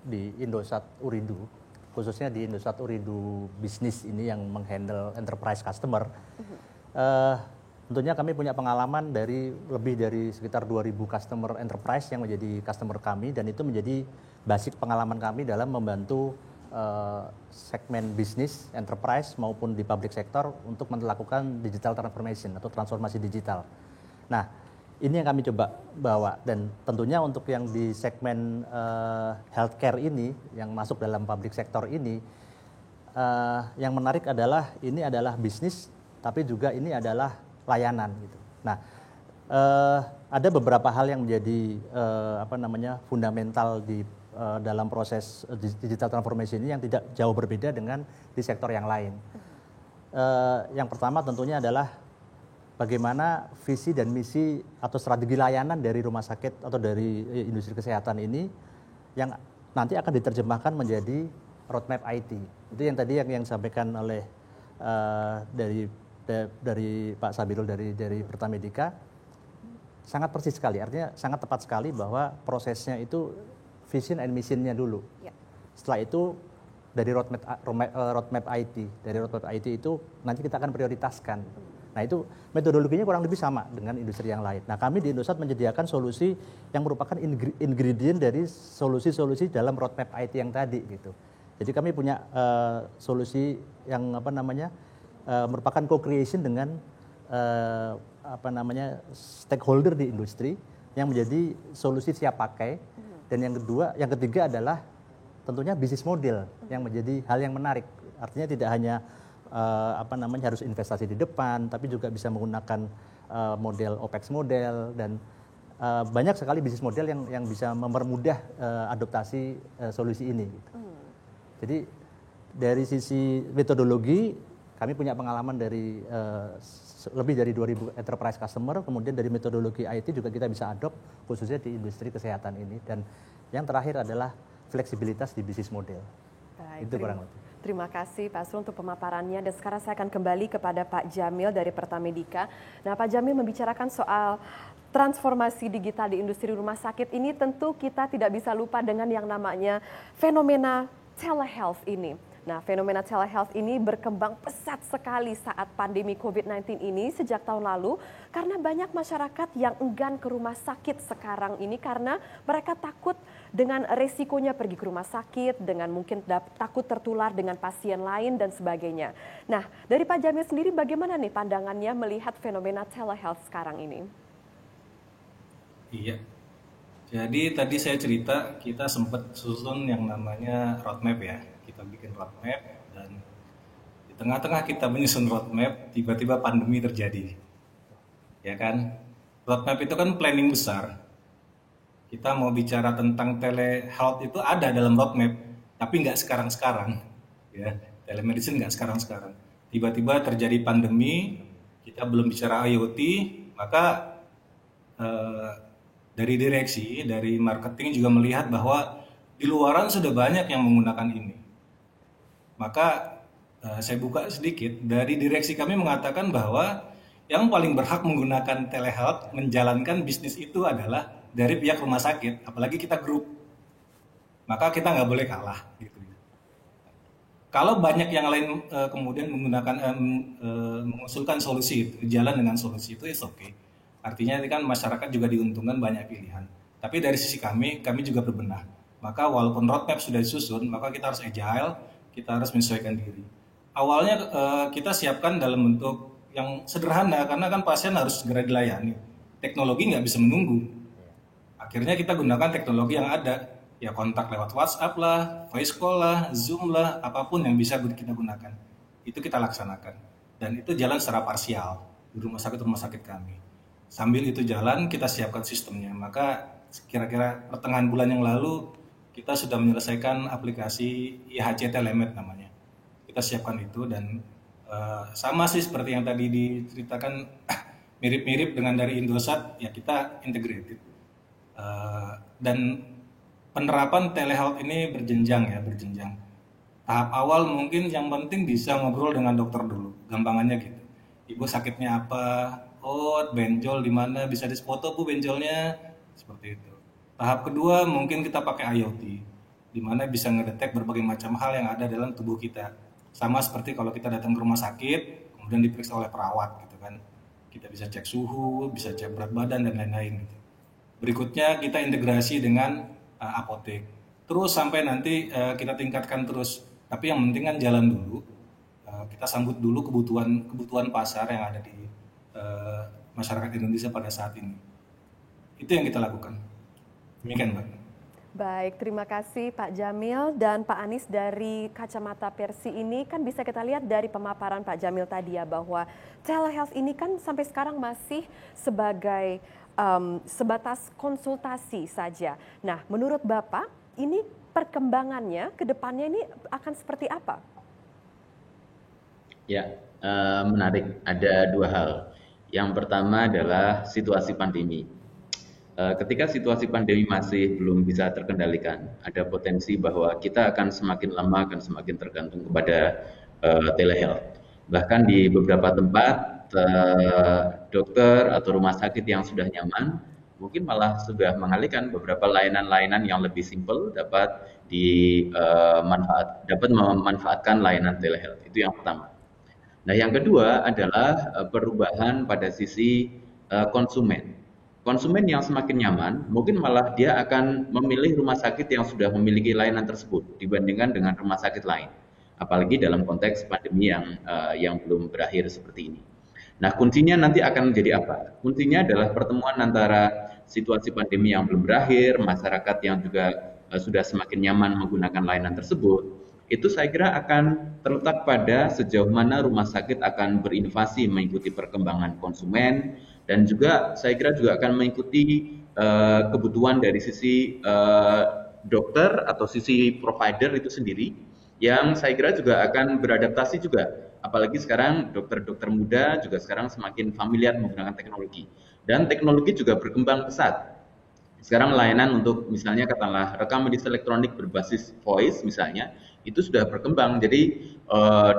di Indosat Ooredoo, khususnya di Indosat Ooredoo Business ini yang menghandle enterprise customer, tentunya kami punya pengalaman dari lebih dari sekitar 2.000 customer enterprise yang menjadi customer kami, dan itu menjadi basic pengalaman kami dalam membantu segmen bisnis enterprise maupun di public sector untuk melakukan digital transformation atau transformasi digital. Nah, ini yang kami coba bawa, dan tentunya untuk yang di segmen healthcare ini yang masuk dalam public sector ini, yang menarik adalah ini adalah bisnis, tapi juga ini adalah layanan gitu. Nah, ada beberapa hal yang menjadi fundamental di dalam proses digital transformation ini yang tidak jauh berbeda dengan di sektor yang lain. Yang pertama tentunya adalah bagaimana visi dan misi atau strategi layanan dari rumah sakit atau dari industri kesehatan ini yang nanti akan diterjemahkan menjadi roadmap IT. Itu yang tadi yang disampaikan oleh dari Pak Sabirul dari Pertamedika, sangat persis sekali. Artinya sangat tepat sekali bahwa prosesnya itu vision and mission-nya dulu. Ya. Setelah itu dari roadmap IT, dari roadmap IT itu nanti kita akan prioritaskan. Nah itu metodologinya kurang lebih sama dengan industri yang lain. Nah kami di Indosat menyediakan solusi yang merupakan ingredient dari solusi-solusi dalam roadmap IT yang tadi gitu. Jadi kami punya solusi yang merupakan co-creation dengan stakeholder di industri yang menjadi solusi siap pakai. Dan yang ketiga adalah tentunya bisnis model yang menjadi hal yang menarik. Artinya tidak hanya harus investasi di depan, tapi juga bisa menggunakan model OPEX model, dan banyak sekali bisnis model yang bisa mempermudah adaptasi solusi ini. Gitu. Jadi dari sisi metodologi kami punya pengalaman dari lebih dari 2.000 enterprise customer, kemudian dari metodologi IT juga kita bisa adopt khususnya di industri kesehatan ini, dan yang terakhir adalah fleksibilitas di bisnis model. Baik, itu kurang lebih. Terima kasih Pak Asrul untuk pemaparannya, dan sekarang saya akan kembali kepada Pak Jamil dari Pertamedika. Nah Pak Jamil, membicarakan soal transformasi digital di industri rumah sakit ini, tentu kita tidak bisa lupa dengan yang namanya fenomena telehealth ini. Nah, fenomena telehealth ini berkembang pesat sekali saat pandemi COVID-19 ini sejak tahun lalu karena banyak masyarakat yang enggan ke rumah sakit sekarang ini karena mereka takut dengan resikonya pergi ke rumah sakit, dengan mungkin takut tertular dengan pasien lain dan sebagainya. Nah, dari Pak Jamil sendiri bagaimana nih pandangannya melihat fenomena telehealth sekarang ini? Iya. Jadi tadi saya cerita kita sempat susun yang namanya roadmap ya. Kita bikin roadmap dan di tengah-tengah kita menyusun roadmap, tiba-tiba pandemi terjadi. Ya kan? Roadmap itu kan planning besar. Kita mau bicara tentang telehealth itu ada dalam roadmap, tapi nggak sekarang-sekarang. Ya, telemedicine nggak sekarang-sekarang. Tiba-tiba terjadi pandemi, kita belum bicara IoT, maka dari direksi, dari marketing juga melihat bahwa di luaran sudah banyak yang menggunakan ini. Maka saya buka sedikit, dari direksi kami mengatakan bahwa yang paling berhak menggunakan telehealth, menjalankan bisnis itu adalah dari pihak rumah sakit, apalagi kita grup. Maka kita nggak boleh kalah. Gitu. Kalau banyak yang lain kemudian menggunakan mengusulkan solusi itu, jalan dengan solusi itu, is okay. Artinya ini kan masyarakat juga diuntungkan banyak pilihan. Tapi dari sisi kami juga berbenah. Maka walaupun roadmap sudah disusun, maka kita harus agile, kita harus menyesuaikan diri. Awalnya kita siapkan dalam bentuk yang sederhana, karena kan pasien harus segera dilayani. Teknologi nggak bisa menunggu. Akhirnya kita gunakan teknologi yang ada. Ya kontak lewat WhatsApp lah, voice call lah, Zoom lah, apapun yang bisa kita gunakan. Itu kita laksanakan. Dan itu jalan secara parsial di rumah sakit kami. Sambil itu jalan, kita siapkan sistemnya. Maka kira-kira pertengahan bulan yang lalu, kita sudah menyelesaikan aplikasi IHC Telemed namanya. Kita siapkan itu dan sama sih seperti yang tadi diceritakan, mirip-mirip dengan dari Indosat, ya kita integrated. Dan penerapan telehealth ini berjenjang. Tahap awal mungkin yang penting bisa ngobrol dengan dokter dulu, gampangannya gitu. Ibu sakitnya apa? Oh, benjol di mana? Bisa difoto Bu benjolnya, seperti itu. Tahap kedua mungkin kita pakai IoT, di mana bisa ngedetek berbagai macam hal yang ada dalam tubuh kita. Sama seperti kalau kita datang ke rumah sakit, kemudian diperiksa oleh perawat, gitu kan. Kita bisa cek suhu, bisa cek berat badan dan lain-lain. Gitu. Berikutnya kita integrasi dengan apotek. Terus sampai nanti kita tingkatkan terus. Tapi yang penting kan jalan dulu. Kita sambut dulu kebutuhan pasar yang ada di masyarakat Indonesia pada saat ini. Itu yang kita lakukan. Demikian, Mbak. Baik, terima kasih Pak Jamil dan Pak Anies. Dari kacamata Persi ini kan bisa kita lihat dari pemaparan Pak Jamil tadi ya, bahwa telehealth ini kan sampai sekarang masih sebagai sebatas konsultasi saja. Nah, menurut Bapak, ini perkembangannya ke depannya ini akan seperti apa? Ya, menarik. Ada dua hal. Yang pertama adalah situasi pandemi. Ketika situasi pandemi masih belum bisa terkendalikan, ada potensi bahwa kita akan semakin lama akan semakin tergantung kepada telehealth. Bahkan di beberapa tempat dokter atau rumah sakit yang sudah nyaman, mungkin malah sudah mengalihkan beberapa layanan-layanan yang lebih simpel dapat memanfaatkan layanan telehealth. Itu yang pertama. Nah, yang kedua adalah perubahan pada sisi konsumen. Konsumen yang semakin nyaman, mungkin malah dia akan memilih rumah sakit yang sudah memiliki layanan tersebut dibandingkan dengan rumah sakit lain. Apalagi dalam konteks pandemi yang belum berakhir seperti ini. Nah, kuncinya nanti akan menjadi apa? Kuncinya adalah pertemuan antara situasi pandemi yang belum berakhir, masyarakat yang juga sudah semakin nyaman menggunakan layanan tersebut. Itu saya kira akan terletak pada sejauh mana rumah sakit akan berinovasi mengikuti perkembangan konsumen, dan juga saya kira juga akan mengikuti kebutuhan dari sisi dokter atau sisi provider itu sendiri, yang saya kira juga akan beradaptasi juga. Apalagi sekarang dokter-dokter muda juga sekarang semakin familiar menggunakan teknologi. Dan teknologi juga berkembang pesat. Sekarang layanan untuk misalnya katakanlah rekam medis elektronik berbasis voice misalnya, itu sudah berkembang. Jadi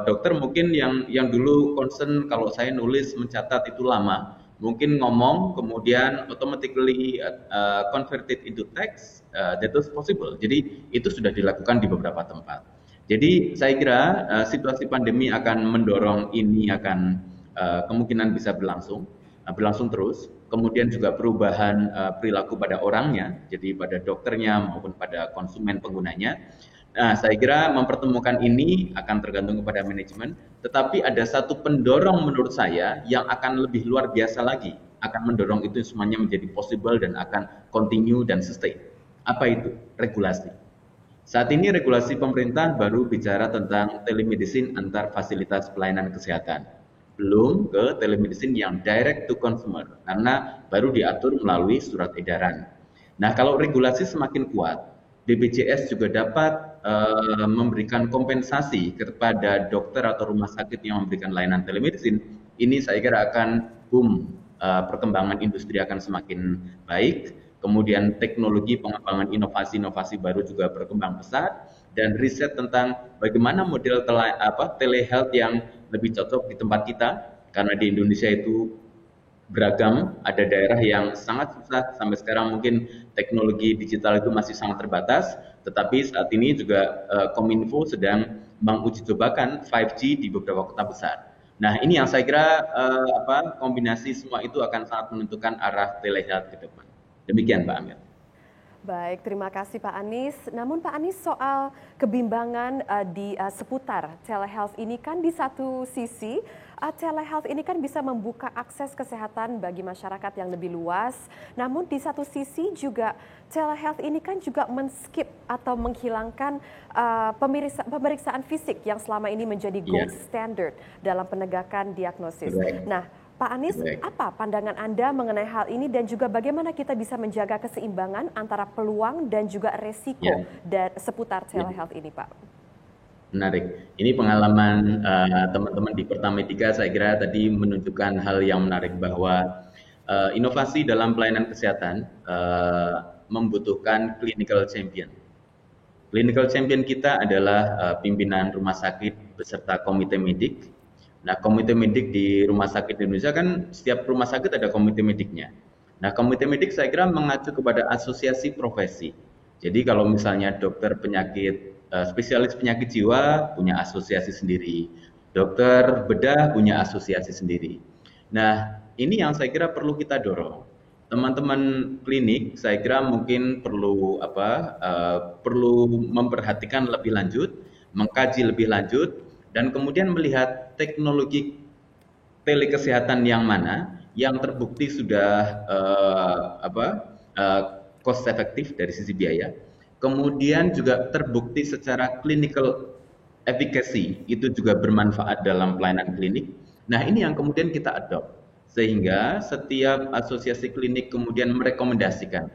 dokter mungkin yang dulu concern kalau saya nulis mencatat itu lama, mungkin ngomong kemudian automatically converted into text, that is possible. Jadi itu sudah dilakukan di beberapa tempat. Jadi saya kira situasi pandemi akan mendorong ini akan kemungkinan bisa berlangsung terus. Kemudian juga perubahan perilaku pada orangnya, jadi pada dokternya maupun pada konsumen penggunanya. Nah, saya kira mempertemukan ini akan tergantung kepada manajemen, tetapi ada satu pendorong menurut saya yang akan lebih luar biasa lagi, akan mendorong itu semuanya menjadi possible dan akan continue dan sustain. Apa itu? Regulasi. Saat ini regulasi pemerintah baru bicara tentang telemedicine antar fasilitas pelayanan kesehatan. Belum ke telemedicine yang direct to consumer, karena baru diatur melalui surat edaran. Nah, kalau regulasi semakin kuat, BPJS juga dapat memberikan kompensasi kepada dokter atau rumah sakit yang memberikan layanan telemedicine. Ini saya kira akan boom, perkembangan industri akan semakin baik. Kemudian teknologi pengembangan inovasi-inovasi baru juga berkembang pesat, dan riset tentang bagaimana model telehealth yang lebih cocok di tempat kita, karena di Indonesia itu beragam, ada daerah yang sangat susah, sampai sekarang mungkin teknologi digital itu masih sangat terbatas, tetapi saat ini juga Kominfo sedang menguji cobakan 5G di beberapa kota besar. Nah, ini yang saya kira kombinasi semua itu akan sangat menentukan arah telehealth ke depan. Demikian Pak Amir. Baik, terima kasih Pak Anies. Namun Pak Anies, soal kebimbangan di seputar telehealth ini kan di satu sisi telehealth ini kan bisa membuka akses kesehatan bagi masyarakat yang lebih luas. Namun di satu sisi juga telehealth ini kan juga men-skip atau menghilangkan pemeriksaan fisik yang selama ini menjadi gold standard dalam penegakan diagnosis. Nah, Pak Anies, apa pandangan Anda mengenai hal ini dan juga bagaimana kita bisa menjaga keseimbangan antara peluang dan juga resiko dan seputar telehealth ini, Pak? Menarik. Ini pengalaman teman-teman di Pertamedica saya kira tadi menunjukkan hal yang menarik bahwa inovasi dalam pelayanan kesehatan membutuhkan clinical champion. Clinical champion kita adalah pimpinan rumah sakit beserta komite medik. Nah, komite medik di rumah sakit di Indonesia kan setiap rumah sakit ada komite mediknya. Nah, komite medik saya kira mengacu kepada asosiasi profesi. Jadi kalau misalnya dokter penyakit, spesialis penyakit jiwa punya asosiasi sendiri, dokter bedah punya asosiasi sendiri. Nah, ini yang saya kira perlu kita dorong. Teman-teman klinik saya kira mungkin perlu perlu memperhatikan lebih lanjut, mengkaji lebih lanjut, dan kemudian melihat teknologi telekesehatan yang mana yang terbukti sudah cost efektif dari sisi biaya, kemudian juga terbukti secara clinical efficacy itu juga bermanfaat dalam pelayanan klinik. Nah, ini yang kemudian kita adopt sehingga setiap asosiasi klinik kemudian merekomendasikan.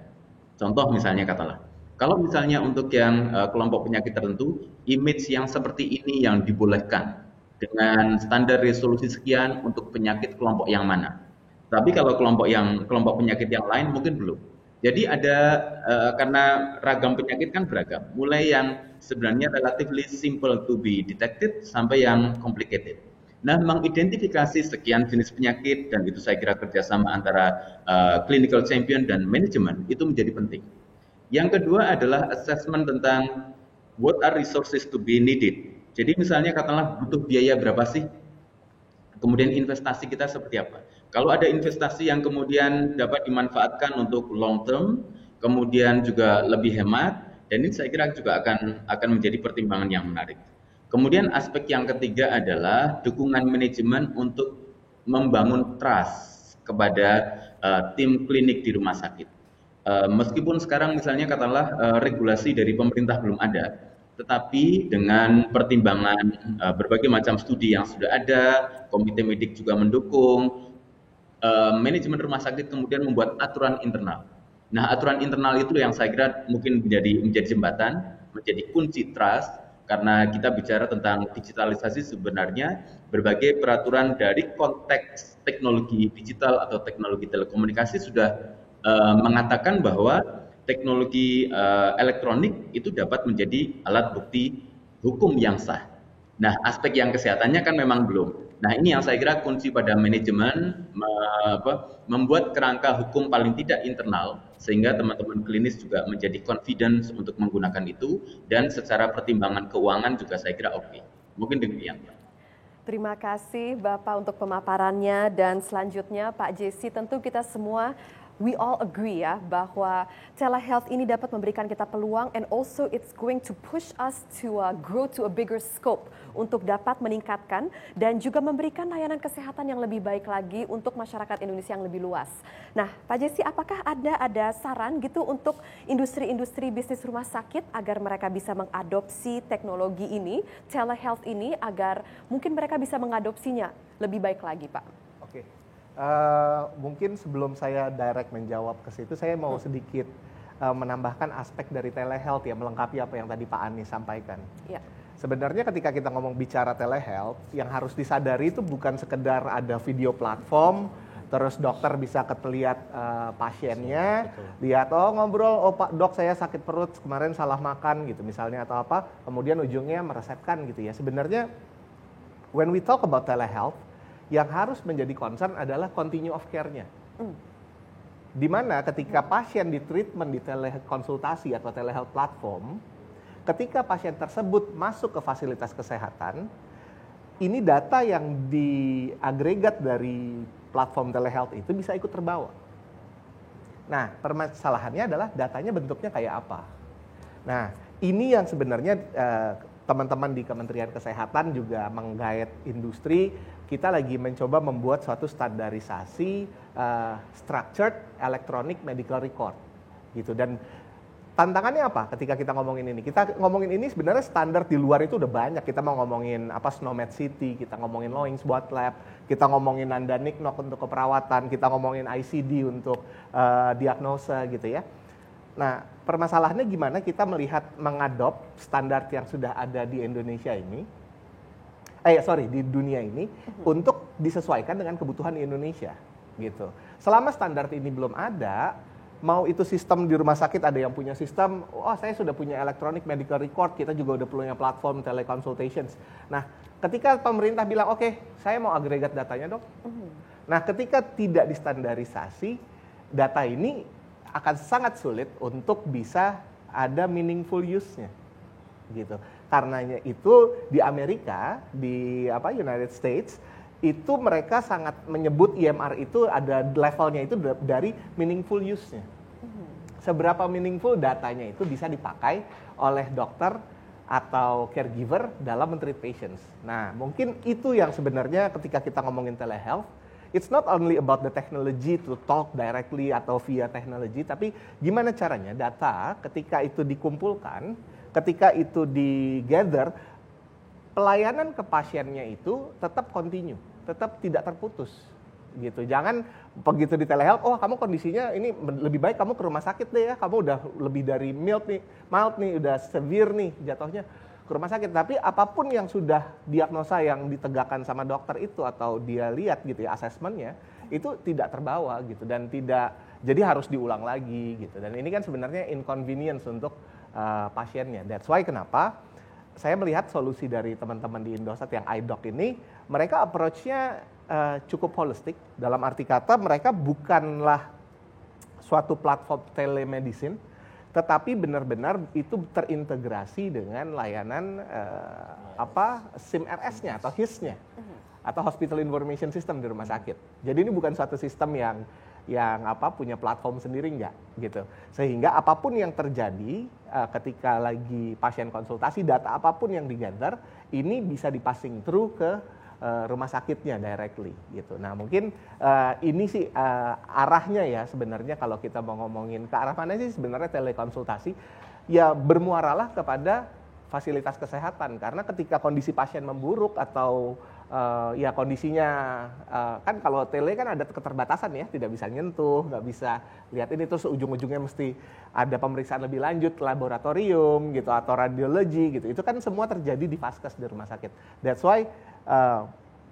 Contoh misalnya katalah, kalau misalnya untuk yang kelompok penyakit tertentu, image yang seperti ini yang dibolehkan dengan standar resolusi sekian untuk penyakit kelompok yang mana. Tapi kalau kelompok penyakit yang lain mungkin belum. Jadi ada karena ragam penyakit kan beragam, mulai yang sebenarnya relatively simple to be detected sampai yang complicated. Nah, mengidentifikasi sekian jenis penyakit dan itu saya kira kerjasama antara clinical champion dan manajemen itu menjadi penting. Yang kedua adalah assessment tentang what are resources to be needed. Jadi misalnya katakanlah butuh biaya berapa sih? Kemudian investasi kita seperti apa? Kalau ada investasi yang kemudian dapat dimanfaatkan untuk long term, kemudian juga lebih hemat, dan ini saya kira juga akan menjadi pertimbangan yang menarik. Kemudian aspek yang ketiga adalah dukungan manajemen untuk membangun trust kepada tim klinik di rumah sakit. Meskipun sekarang misalnya katakanlah regulasi dari pemerintah belum ada, tetapi dengan pertimbangan berbagai macam studi yang sudah ada, komite medik juga mendukung, manajemen rumah sakit kemudian membuat aturan internal. Nah, aturan internal itu yang saya kira mungkin menjadi jembatan, menjadi kunci trust, karena kita bicara tentang digitalisasi sebenarnya berbagai peraturan dari konteks teknologi digital atau teknologi telekomunikasi sudah mengatakan bahwa teknologi elektronik itu dapat menjadi alat bukti hukum yang sah. Nah, aspek yang kesehatannya kan memang belum. Nah, ini yang saya kira kunci pada manajemen, membuat kerangka hukum paling tidak internal, sehingga teman-teman klinis juga menjadi confidence untuk menggunakan itu, dan secara pertimbangan keuangan juga saya kira oke. Mungkin demikian. Terima kasih Bapak untuk pemaparannya, dan selanjutnya Pak Jesse, tentu kita semua we all agree ya bahwa telehealth ini dapat memberikan kita peluang, and also it's going to push us to grow to a bigger scope untuk dapat meningkatkan dan juga memberikan layanan kesehatan yang lebih baik lagi untuk masyarakat Indonesia yang lebih luas. Nah, Pak Jesse, apakah ada saran gitu untuk industri-industri bisnis rumah sakit agar mereka bisa mengadopsi teknologi ini, telehealth ini, agar mungkin mereka bisa mengadopsinya lebih baik lagi, Pak? Oke. Mungkin sebelum saya direct menjawab ke situ, saya mau sedikit menambahkan aspek dari telehealth ya, melengkapi apa yang tadi Pak Anies sampaikan. Ya. Sebenarnya ketika kita ngomong bicara telehealth, yang harus disadari itu bukan sekedar ada video platform, terus dokter bisa keteliat pasiennya, lihat ngobrol, Pak Dok saya sakit perut kemarin salah makan gitu misalnya atau apa, kemudian ujungnya meresepkan gitu ya. Sebenarnya when we talk about telehealth, yang harus menjadi concern adalah continue of care-nya. Di mana ketika pasien di treatment di telekonsultasi atau telehealth platform, ketika pasien tersebut masuk ke fasilitas kesehatan, ini data yang diagregat dari platform telehealth itu bisa ikut terbawa. Nah, permasalahannya adalah datanya bentuknya kayak apa. Nah, ini yang sebenarnya teman-teman di Kementerian Kesehatan juga menggait industri. Kita lagi mencoba membuat suatu standarisasi structured electronic medical record gitu. Dan tantangannya apa ketika kita ngomongin ini? Kita ngomongin ini sebenarnya standar di luar itu udah banyak. Kita mau ngomongin SNOMED City, kita ngomongin Loings Watt Lab, kita ngomongin Nanda Niknok untuk keperawatan, kita ngomongin ICD untuk diagnosa gitu ya. Nah, permasalahannya gimana kita melihat mengadop standar yang sudah ada di Indonesia ini, di dunia ini untuk disesuaikan dengan kebutuhan di Indonesia gitu. Selama standar ini belum ada, mau itu sistem di rumah sakit ada yang punya sistem, saya sudah punya electronic medical record, kita juga udah punya platform teleconsultations. Nah, ketika pemerintah bilang oke, saya mau agregat datanya dok. Nah, ketika tidak distandarisasi, data ini akan sangat sulit untuk bisa ada meaningful use-nya gitu. Karenanya itu di Amerika, di United States, itu mereka sangat menyebut EMR itu ada levelnya itu dari meaningful use-nya. Seberapa meaningful datanya itu bisa dipakai oleh dokter atau caregiver dalam men-treat patients. Nah, mungkin itu yang sebenarnya ketika kita ngomongin telehealth, it's not only about the technology to talk directly atau via teknologi, tapi gimana caranya data ketika itu dikumpulkan, ketika itu di-gather, pelayanan ke pasiennya itu tetap continue, tetap tidak terputus gitu. Jangan begitu di telehealth, kamu kondisinya ini lebih baik kamu ke rumah sakit deh ya, kamu udah lebih dari mild nih, udah severe nih jatuhnya ke rumah sakit. Tapi apapun yang sudah diagnosa yang ditegakkan sama dokter itu atau dia lihat gitu ya asesmennya, itu tidak terbawa gitu dan tidak, jadi harus diulang lagi gitu. Dan ini kan sebenarnya inconvenience untuk pasiennya. That's why kenapa saya melihat solusi dari teman-teman di Indosat yang iDoc ini, mereka approach-nya cukup holistik. Dalam arti kata mereka bukanlah suatu platform telemedicine, tetapi benar-benar itu terintegrasi dengan layanan SIM-RS-nya atau HIS-nya atau Hospital Information System di rumah sakit. Jadi ini bukan suatu sistem yang punya platform sendiri, enggak gitu. Sehingga apapun yang terjadi ketika lagi pasien konsultasi, data apapun yang digather ini bisa dipassing through ke rumah sakitnya directly gitu. Nah, mungkin ini sih arahnya ya sebenarnya kalau kita mau ngomongin ke arah mana sih sebenarnya telekonsultasi ya bermuaralah kepada fasilitas kesehatan, karena ketika kondisi pasien memburuk atau kondisinya kan kalau tele kan ada keterbatasan ya, tidak bisa nyentuh, nggak bisa lihat ini, terus ujung-ujungnya mesti ada pemeriksaan lebih lanjut laboratorium gitu atau radiologi gitu. Itu kan semua terjadi di vaskes di rumah sakit. That's why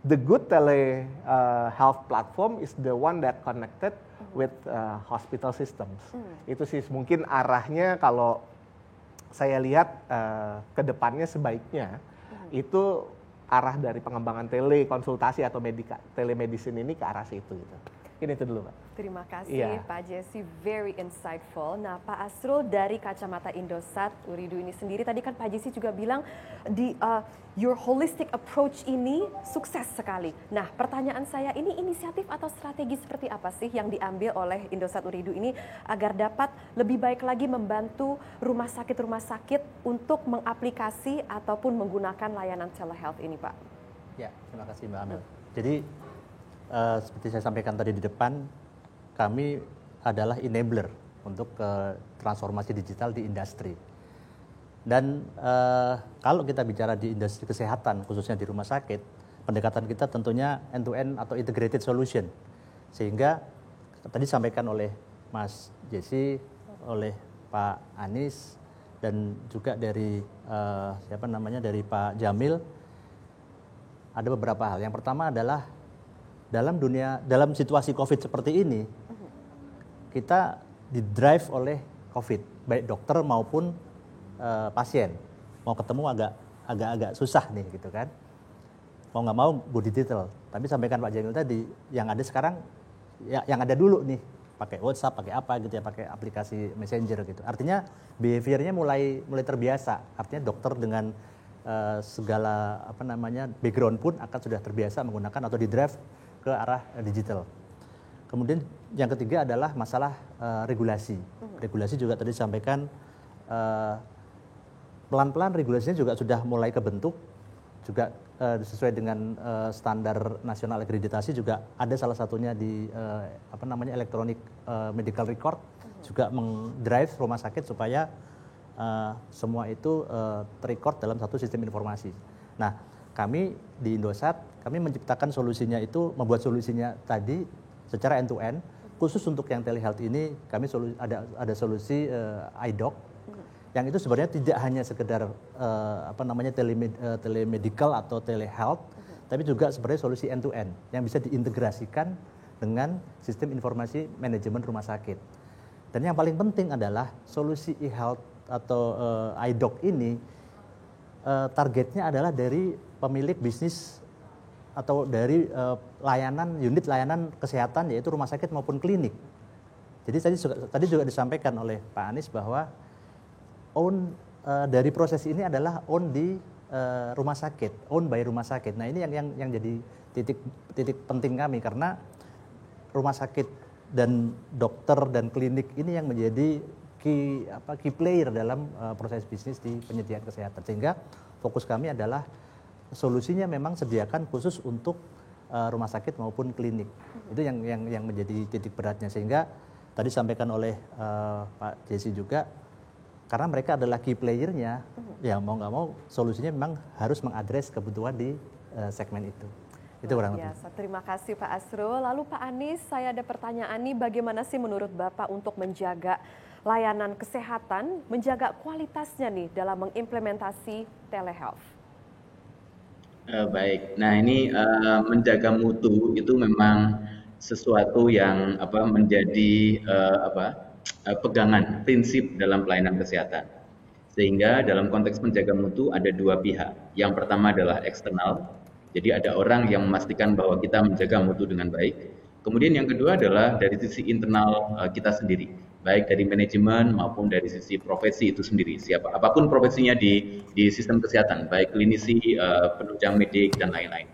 the good tele health platform is the one that connected with hospital systems. Itu sih mungkin arahnya kalau saya lihat ke depannya sebaiknya itu arah dari pengembangan telekonsultasi atau telemedicine ini ke arah situ gitu. Ini itu dulu, Pak. Terima kasih Iya. Pak Jesse, very insightful. Nah Pak Asrul, dari kacamata Indosat Ooredoo ini sendiri, tadi kan Pak Jesse juga bilang your holistic approach ini sukses sekali. Nah pertanyaan saya, ini inisiatif atau strategi seperti apa sih yang diambil oleh Indosat Ooredoo ini agar dapat lebih baik lagi membantu rumah sakit untuk mengaplikasi ataupun menggunakan layanan telehealth ini, Pak? Ya, terima kasih Mbak Amel. Jadi seperti saya sampaikan tadi di depan, kami adalah enabler untuk transformasi digital di industri. Dan kalau kita bicara di industri kesehatan, khususnya di rumah sakit, pendekatan kita tentunya end-to-end atau integrated solution. Sehingga tadi disampaikan oleh Mas Jesse, oleh Pak Anies, dan juga dari dari Pak Jamil, ada beberapa hal. Yang pertama adalah dalam situasi COVID seperti ini, kita didrive oleh COVID, baik dokter maupun pasien. Mau ketemu agak susah nih gitu kan. Mau nggak mau go digital. Tapi sampaikan Pak Jamil tadi, yang ada sekarang, yang ada dulu nih, pakai WhatsApp, pakai apa gitu ya, pakai aplikasi Messenger gitu. Artinya behaviornya mulai terbiasa. Artinya dokter dengan segala background pun akan sudah terbiasa menggunakan atau didrive ke arah digital. Kemudian yang ketiga adalah masalah regulasi. Regulasi juga tadi disampaikan, pelan-pelan regulasinya juga sudah mulai kebentuk, juga sesuai dengan standar nasional akreditasi, juga ada salah satunya di electronic medical record, juga mendrive rumah sakit supaya semua itu terrecord dalam satu sistem informasi. Nah, kami di Indosat, kami menciptakan solusinya itu, membuat solusinya tadi secara end-to-end. Khusus untuk yang telehealth ini, kami ada solusi iDoc, yang itu sebenarnya tidak hanya sekedar telemedical atau telehealth, tapi juga sebenarnya solusi end-to-end yang bisa diintegrasikan dengan sistem informasi manajemen rumah sakit. Dan yang paling penting adalah solusi e-health atau iDoc ini targetnya adalah dari pemilik bisnis atau dari unit layanan kesehatan, yaitu rumah sakit maupun klinik. Jadi tadi juga disampaikan oleh Pak Anies bahwa dari proses ini adalah di rumah sakit, by rumah sakit. Nah ini yang jadi titik penting kami, karena rumah sakit dan dokter dan klinik ini yang menjadi key player dalam proses bisnis di penyediaan kesehatan. Sehingga fokus kami adalah solusinya memang sediakan khusus untuk rumah sakit maupun klinik. Itu yang menjadi titik beratnya. Sehingga tadi disampaikan oleh Pak Jesse juga, karena mereka adalah key playernya, ya mau nggak mau solusinya memang harus mengadres kebutuhan di segmen itu. Itu kurang lebih. Terima kasih Pak Asrul. Lalu Pak Anies, saya ada pertanyaan nih, bagaimana sih menurut Bapak untuk menjaga layanan kesehatan, menjaga kualitasnya nih dalam mengimplementasi telehealth? Baik, nah ini menjaga mutu itu memang sesuatu yang menjadi pegangan prinsip dalam pelayanan kesehatan. Sehingga dalam konteks menjaga mutu ada dua pihak. Yang pertama adalah eksternal, jadi ada orang yang memastikan bahwa kita menjaga mutu dengan baik. Kemudian yang kedua adalah dari sisi internal kita sendiri, baik dari manajemen maupun dari sisi profesi itu sendiri. Apapun profesinya di sistem kesehatan, baik klinisi, penunjang medik dan lain-lain.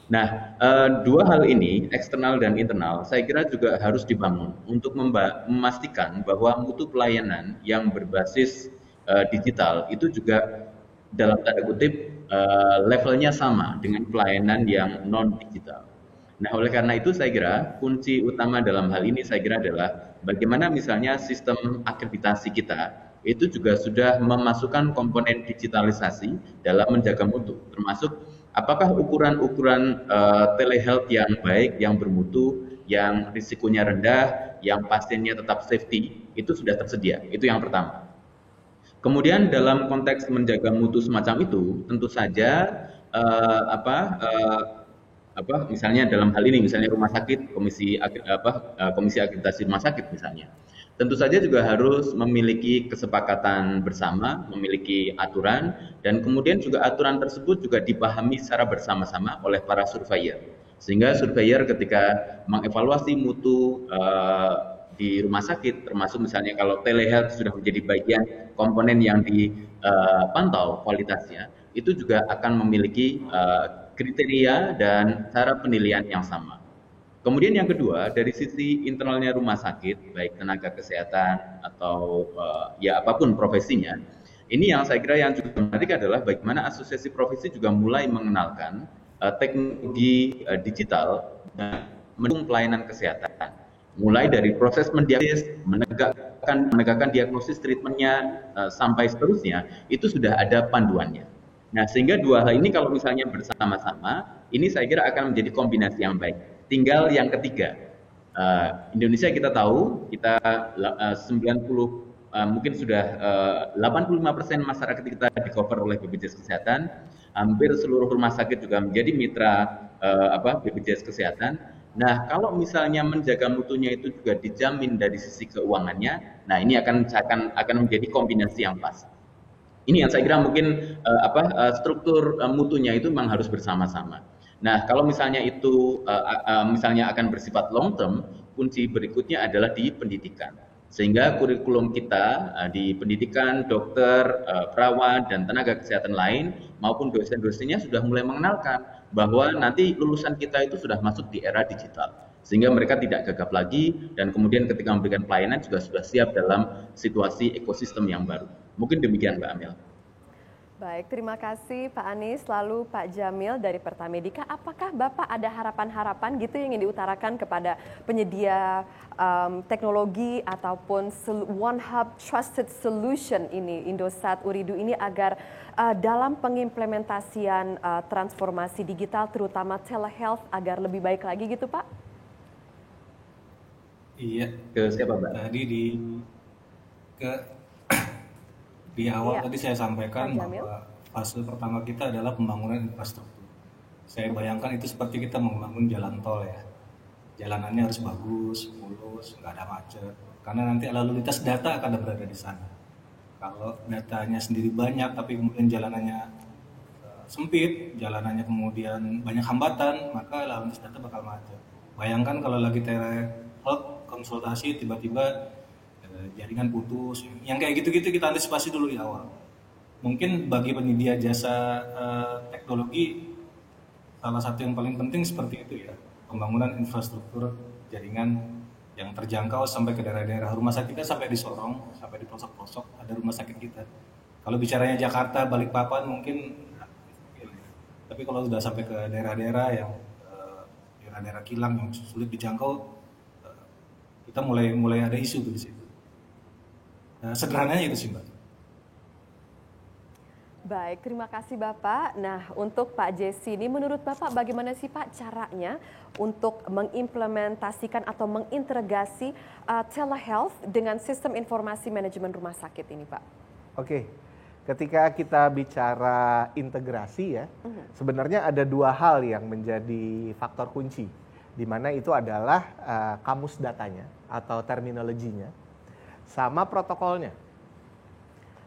Nah, dua hal ini, eksternal dan internal, saya kira juga harus dibangun untuk memastikan bahwa mutu pelayanan yang berbasis digital itu juga dalam tanda kutip levelnya sama dengan pelayanan yang non digital. Nah, oleh karena itu saya kira kunci utama dalam hal ini saya kira adalah bagaimana misalnya sistem akreditasi kita itu juga sudah memasukkan komponen digitalisasi dalam menjaga mutu, termasuk apakah ukuran-ukuran telehealth yang baik, yang bermutu, yang risikonya rendah, yang pasiennya tetap safety, itu sudah tersedia. Itu yang pertama. Kemudian dalam konteks menjaga mutu semacam itu, tentu saja misalnya dalam hal ini, misalnya rumah sakit, komisi akreditasi rumah sakit misalnya, tentu saja juga harus memiliki kesepakatan bersama, memiliki aturan, dan kemudian juga aturan tersebut juga dipahami secara bersama-sama oleh para surveyor. Sehingga surveyor ketika mengevaluasi mutu di rumah sakit, termasuk misalnya kalau telehealth sudah menjadi bagian komponen yang dipantau kualitasnya, itu juga akan memiliki kriteria dan cara penilaian yang sama. Kemudian yang kedua, dari sisi internalnya rumah sakit, baik tenaga kesehatan atau ya apapun profesinya, ini yang saya kira yang juga menarik adalah bagaimana asosiasi profesi juga mulai mengenalkan teknologi digital dan mendukung pelayanan kesehatan. Mulai dari proses mendiagnosis, menegakkan diagnosis treatmentnya sampai seterusnya, itu sudah ada panduannya. Nah, sehingga dua hal ini kalau misalnya bersama-sama, ini saya kira akan menjadi kombinasi yang baik. Tinggal yang ketiga, Indonesia kita tahu, kita 90, mungkin sudah 85% masyarakat kita di-cover oleh BPJS Kesehatan, hampir seluruh rumah sakit juga menjadi mitra BPJS Kesehatan. Nah, kalau misalnya menjaga mutunya itu juga dijamin dari sisi keuangannya, nah ini akan menjadi kombinasi yang pas. Ini yang saya kira mungkin struktur mutunya itu memang harus bersama-sama. Nah, kalau misalnya itu misalnya akan bersifat long term, kunci berikutnya adalah di pendidikan. Sehingga kurikulum kita di pendidikan, dokter, perawat, dan tenaga kesehatan lain maupun dosen-dosennya sudah mulai mengenalkan bahwa nanti lulusan kita itu sudah masuk di era digital. Sehingga mereka tidak gagap lagi dan kemudian ketika memberikan pelayanan juga sudah siap dalam situasi ekosistem yang baru. Mungkin demikian Mbak Amel. Baik, terima kasih Pak Anies. Lalu Pak Jamil dari Pertamedika, apakah Bapak ada harapan-harapan gitu yang ingin diutarakan kepada penyedia teknologi ataupun One Hub Trusted Solution ini, Indosat Ooredoo ini agar dalam pengimplementasian transformasi digital terutama telehealth agar lebih baik lagi gitu Pak? Iya. Ke siapa Mbak? Tadi di awal tadi saya sampaikan bahwa fase pertama kita adalah pembangunan infrastruktur. Saya bayangkan itu seperti kita membangun jalan tol ya. Jalanannya harus bagus, mulus, nggak ada macet. Karena nanti lalu lintas data akan berada di sana. Kalau datanya sendiri banyak tapi kemudian jalanannya sempit, jalanannya kemudian banyak hambatan, maka lalu lintas data bakal macet. Bayangkan kalau lagi telehealth konsultasi tiba-tiba jaringan putus, yang kayak gitu-gitu kita antisipasi dulu di awal. Mungkin bagi penyedia jasa teknologi salah satu yang paling penting seperti itu ya, pembangunan infrastruktur jaringan yang terjangkau sampai ke daerah-daerah. Rumah sakit kita sampai di Sorong, sampai di pelosok-pelosok ada rumah sakit kita. Kalau bicaranya Jakarta, Balikpapan mungkin, tapi kalau sudah sampai ke daerah-daerah yang daerah-daerah kilang yang sulit dijangkau, kita mulai ada isu di situ. Nah, sederhananya itu sih Mbak. Baik, terima kasih Bapak. Nah, untuk Pak Jesse ini menurut Bapak bagaimana sih Pak caranya untuk mengimplementasikan atau mengintegrasi telehealth dengan sistem informasi manajemen rumah sakit ini Pak? Oke, ketika kita bicara integrasi ya, sebenarnya ada dua hal yang menjadi faktor kunci, di mana itu adalah kamus datanya atau terminologinya, sama protokolnya.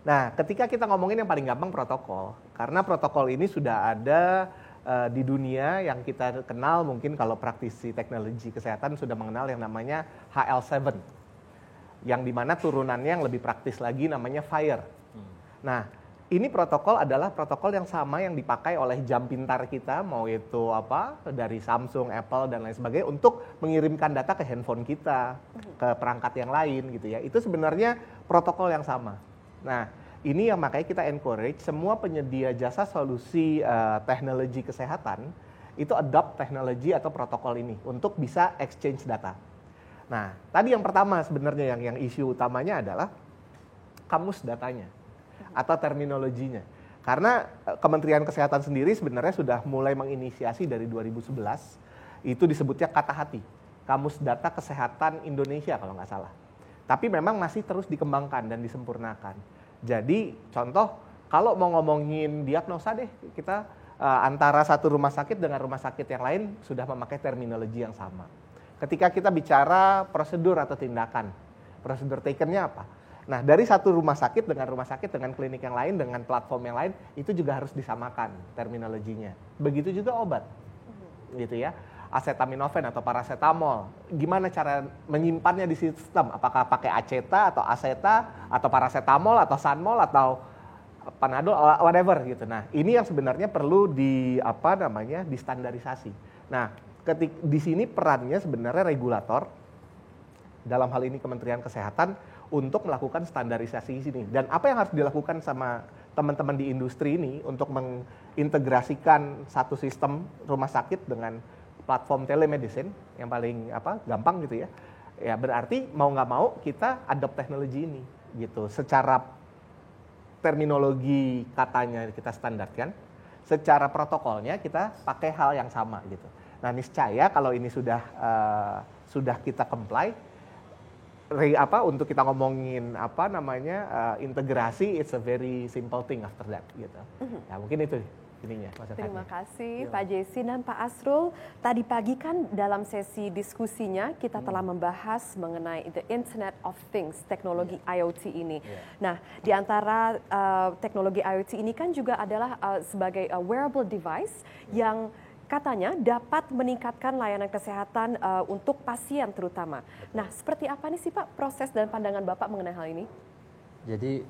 Nah, ketika kita ngomongin yang paling gampang protokol, karena protokol ini sudah ada di dunia yang kita kenal, mungkin kalau praktisi teknologi kesehatan sudah mengenal yang namanya HL7, yang dimana turunannya yang lebih praktis lagi namanya FHIR. Nah, ini protokol adalah protokol yang sama yang dipakai oleh jam pintar kita, mau itu dari Samsung, Apple, dan lain sebagainya, untuk mengirimkan data ke handphone kita, ke perangkat yang lain gitu ya. Itu sebenarnya protokol yang sama. Nah, ini yang makanya kita encourage semua penyedia jasa solusi teknologi kesehatan itu adopt teknologi atau protokol ini untuk bisa exchange data. Nah, tadi yang pertama sebenarnya yang isu utamanya adalah kamus datanya atau terminologinya. Karena Kementerian Kesehatan sendiri sebenarnya sudah mulai menginisiasi dari 2011, itu disebutnya kata hati, Kamus Data Kesehatan Indonesia kalau nggak salah. Tapi memang masih terus dikembangkan dan disempurnakan. Jadi contoh, kalau mau ngomongin diagnosa deh, kita antara satu rumah sakit dengan rumah sakit yang lain sudah memakai terminologi yang sama. Ketika kita bicara prosedur atau tindakan, Prosedur taken-nya apa? Nah, dari satu rumah sakit dengan klinik yang lain, dengan platform yang lain, itu juga harus disamakan terminologinya. Begitu juga obat, gitu ya. Acetaminophen atau paracetamol, gimana cara menyimpannya di sistem? Apakah pakai aceta atau aceta atau paracetamol atau sanmol atau panadol, whatever gitu. Nah, ini yang sebenarnya perlu distandarisasi. Nah, di sini perannya sebenarnya regulator, dalam hal ini Kementerian Kesehatan, untuk melakukan standarisasi sini. Dan apa yang harus dilakukan sama teman-teman di industri ini untuk mengintegrasikan satu sistem rumah sakit dengan platform telemedicine yang paling gampang gitu ya. Ya berarti mau nggak mau kita adopt teknologi ini gitu. Secara terminologi katanya kita standarkan, secara protokolnya kita pakai hal yang sama gitu. Nah, niscaya kalau ini sudah kita comply, untuk kita ngomongin integrasi, it's a very simple thing after that gitu. Ya mungkin itu ininya. Terima kasih Pak Jesse dan Pak Asrul. Tadi pagi kan dalam sesi diskusinya kita telah membahas mengenai the Internet of Things, teknologi IoT ini. Nah, di antara teknologi IoT ini kan juga adalah sebagai wearable device yang katanya dapat meningkatkan layanan kesehatan untuk pasien terutama. Nah, seperti apa nih sih Pak proses dan pandangan Bapak mengenai hal ini? Jadi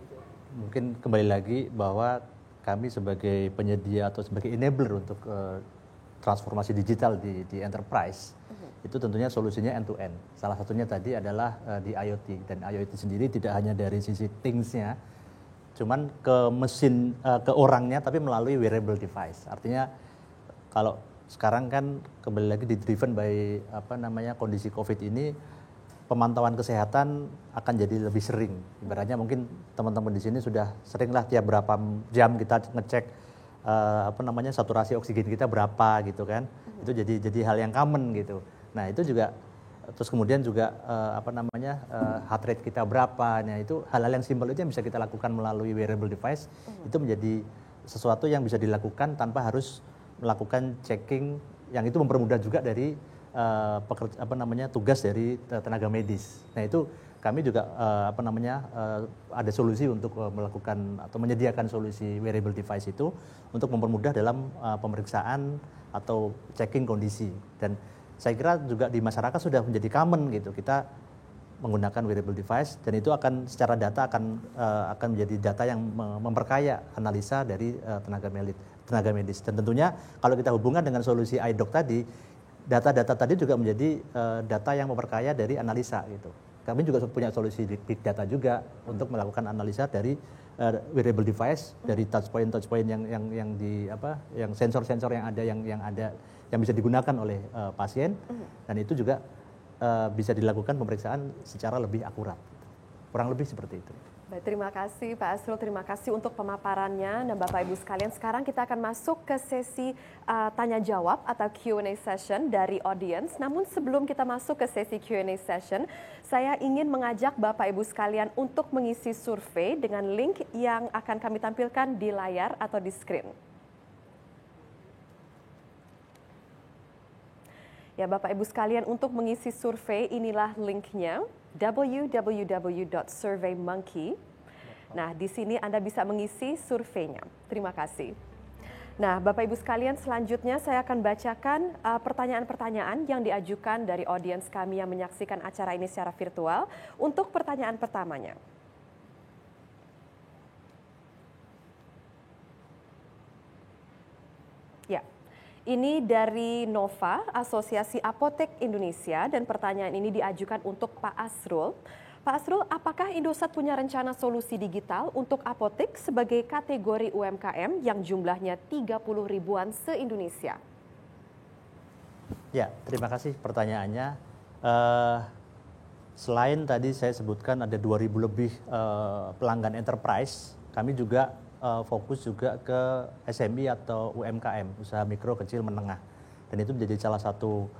mungkin kembali lagi bahwa kami sebagai penyedia atau sebagai enabler untuk transformasi digital di enterprise, itu tentunya solusinya end to end. Salah satunya tadi adalah di IoT, dan IoT sendiri tidak hanya dari sisi things-nya, cuman ke mesin, ke orangnya, tapi melalui wearable device. Artinya kalau sekarang kan kembali lagi di-driven by kondisi COVID ini, pemantauan kesehatan akan jadi lebih sering. Ibaratnya mungkin teman-teman di sini sudah seringlah tiap berapa jam kita ngecek saturasi oksigen kita berapa gitu kan. Itu jadi hal yang common gitu. Nah, itu juga terus kemudian juga heart rate kita berapa. Nah, itu hal-hal yang simpel itu yang bisa kita lakukan melalui wearable device. Itu menjadi sesuatu yang bisa dilakukan tanpa harus melakukan checking, yang itu mempermudah juga dari tugas dari tenaga medis. Nah, itu kami juga ada solusi untuk melakukan atau menyediakan solusi wearable device itu untuk mempermudah dalam pemeriksaan atau checking kondisi. Dan saya kira juga di masyarakat sudah menjadi common gitu, kita menggunakan wearable device, dan itu akan secara data akan menjadi data yang memperkaya analisa dari tenaga medis. Dan tentunya kalau kita hubungkan dengan solusi iDoc tadi, data-data tadi juga menjadi data yang memperkaya dari analisa gitu. Kami juga punya solusi big data juga untuk melakukan analisa dari wearable device, dari touch point yang sensor-sensor yang ada yang bisa digunakan oleh pasien, dan itu juga bisa dilakukan pemeriksaan secara lebih akurat. Kurang lebih seperti itu. Baik, terima kasih Pak Asrul, terima kasih untuk pemaparannya. Dan Bapak Ibu sekalian, sekarang kita akan masuk ke sesi tanya jawab atau Q&A session dari audience. Namun sebelum kita masuk ke sesi Q&A session, saya ingin mengajak Bapak Ibu sekalian untuk mengisi survei dengan link yang akan kami tampilkan di layar atau di screen. Ya, Bapak Ibu sekalian, untuk mengisi survei inilah linknya, www.surveymonkey. Nah, di sini Anda bisa mengisi surveinya. Terima kasih. Nah, Bapak Ibu sekalian, selanjutnya saya akan bacakan pertanyaan-pertanyaan yang diajukan dari audiens kami yang menyaksikan acara ini secara virtual. Untuk pertanyaan pertamanya. Ya. Ini dari Nova, Asosiasi Apotek Indonesia, dan pertanyaan ini diajukan untuk Pak Asrul. Pak Asrul, apakah Indosat punya rencana solusi digital untuk apotek sebagai kategori UMKM yang jumlahnya 30 ribuan se-Indonesia? Ya, terima kasih pertanyaannya. Selain tadi saya sebutkan ada 2.000 lebih pelanggan enterprise, kami juga fokus juga ke SME atau UMKM, usaha mikro, kecil, menengah. Dan itu menjadi salah satu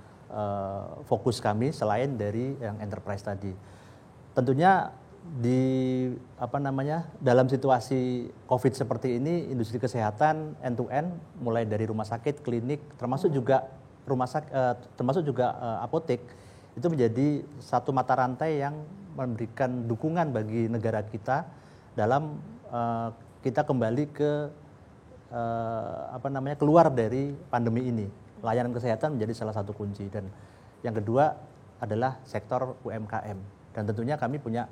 fokus kami selain dari yang enterprise tadi. Tentunya dalam situasi COVID seperti ini, industri kesehatan end to end, mulai dari rumah sakit, klinik, termasuk juga apotek, itu menjadi satu mata rantai yang memberikan dukungan bagi negara kita dalam kita kembali ke keluar dari pandemi ini. Layanan kesehatan menjadi salah satu kunci, dan yang kedua adalah sektor UMKM, dan tentunya kami punya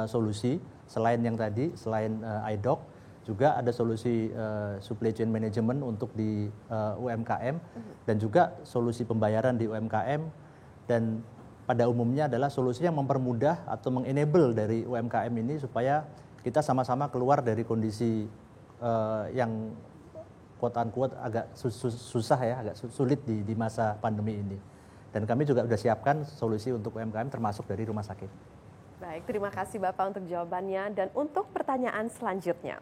solusi selain yang tadi, selain iDoc, juga ada solusi supply chain management untuk di UMKM, dan juga solusi pembayaran di UMKM, dan pada umumnya adalah solusi yang mempermudah atau mengenable dari UMKM ini supaya kita sama-sama keluar dari kondisi yang quote unquote agak susah ya, agak sulit di masa pandemi ini. Dan kami juga sudah siapkan solusi untuk UMKM termasuk dari rumah sakit. Baik, terima kasih Bapak untuk jawabannya. Dan untuk pertanyaan selanjutnya,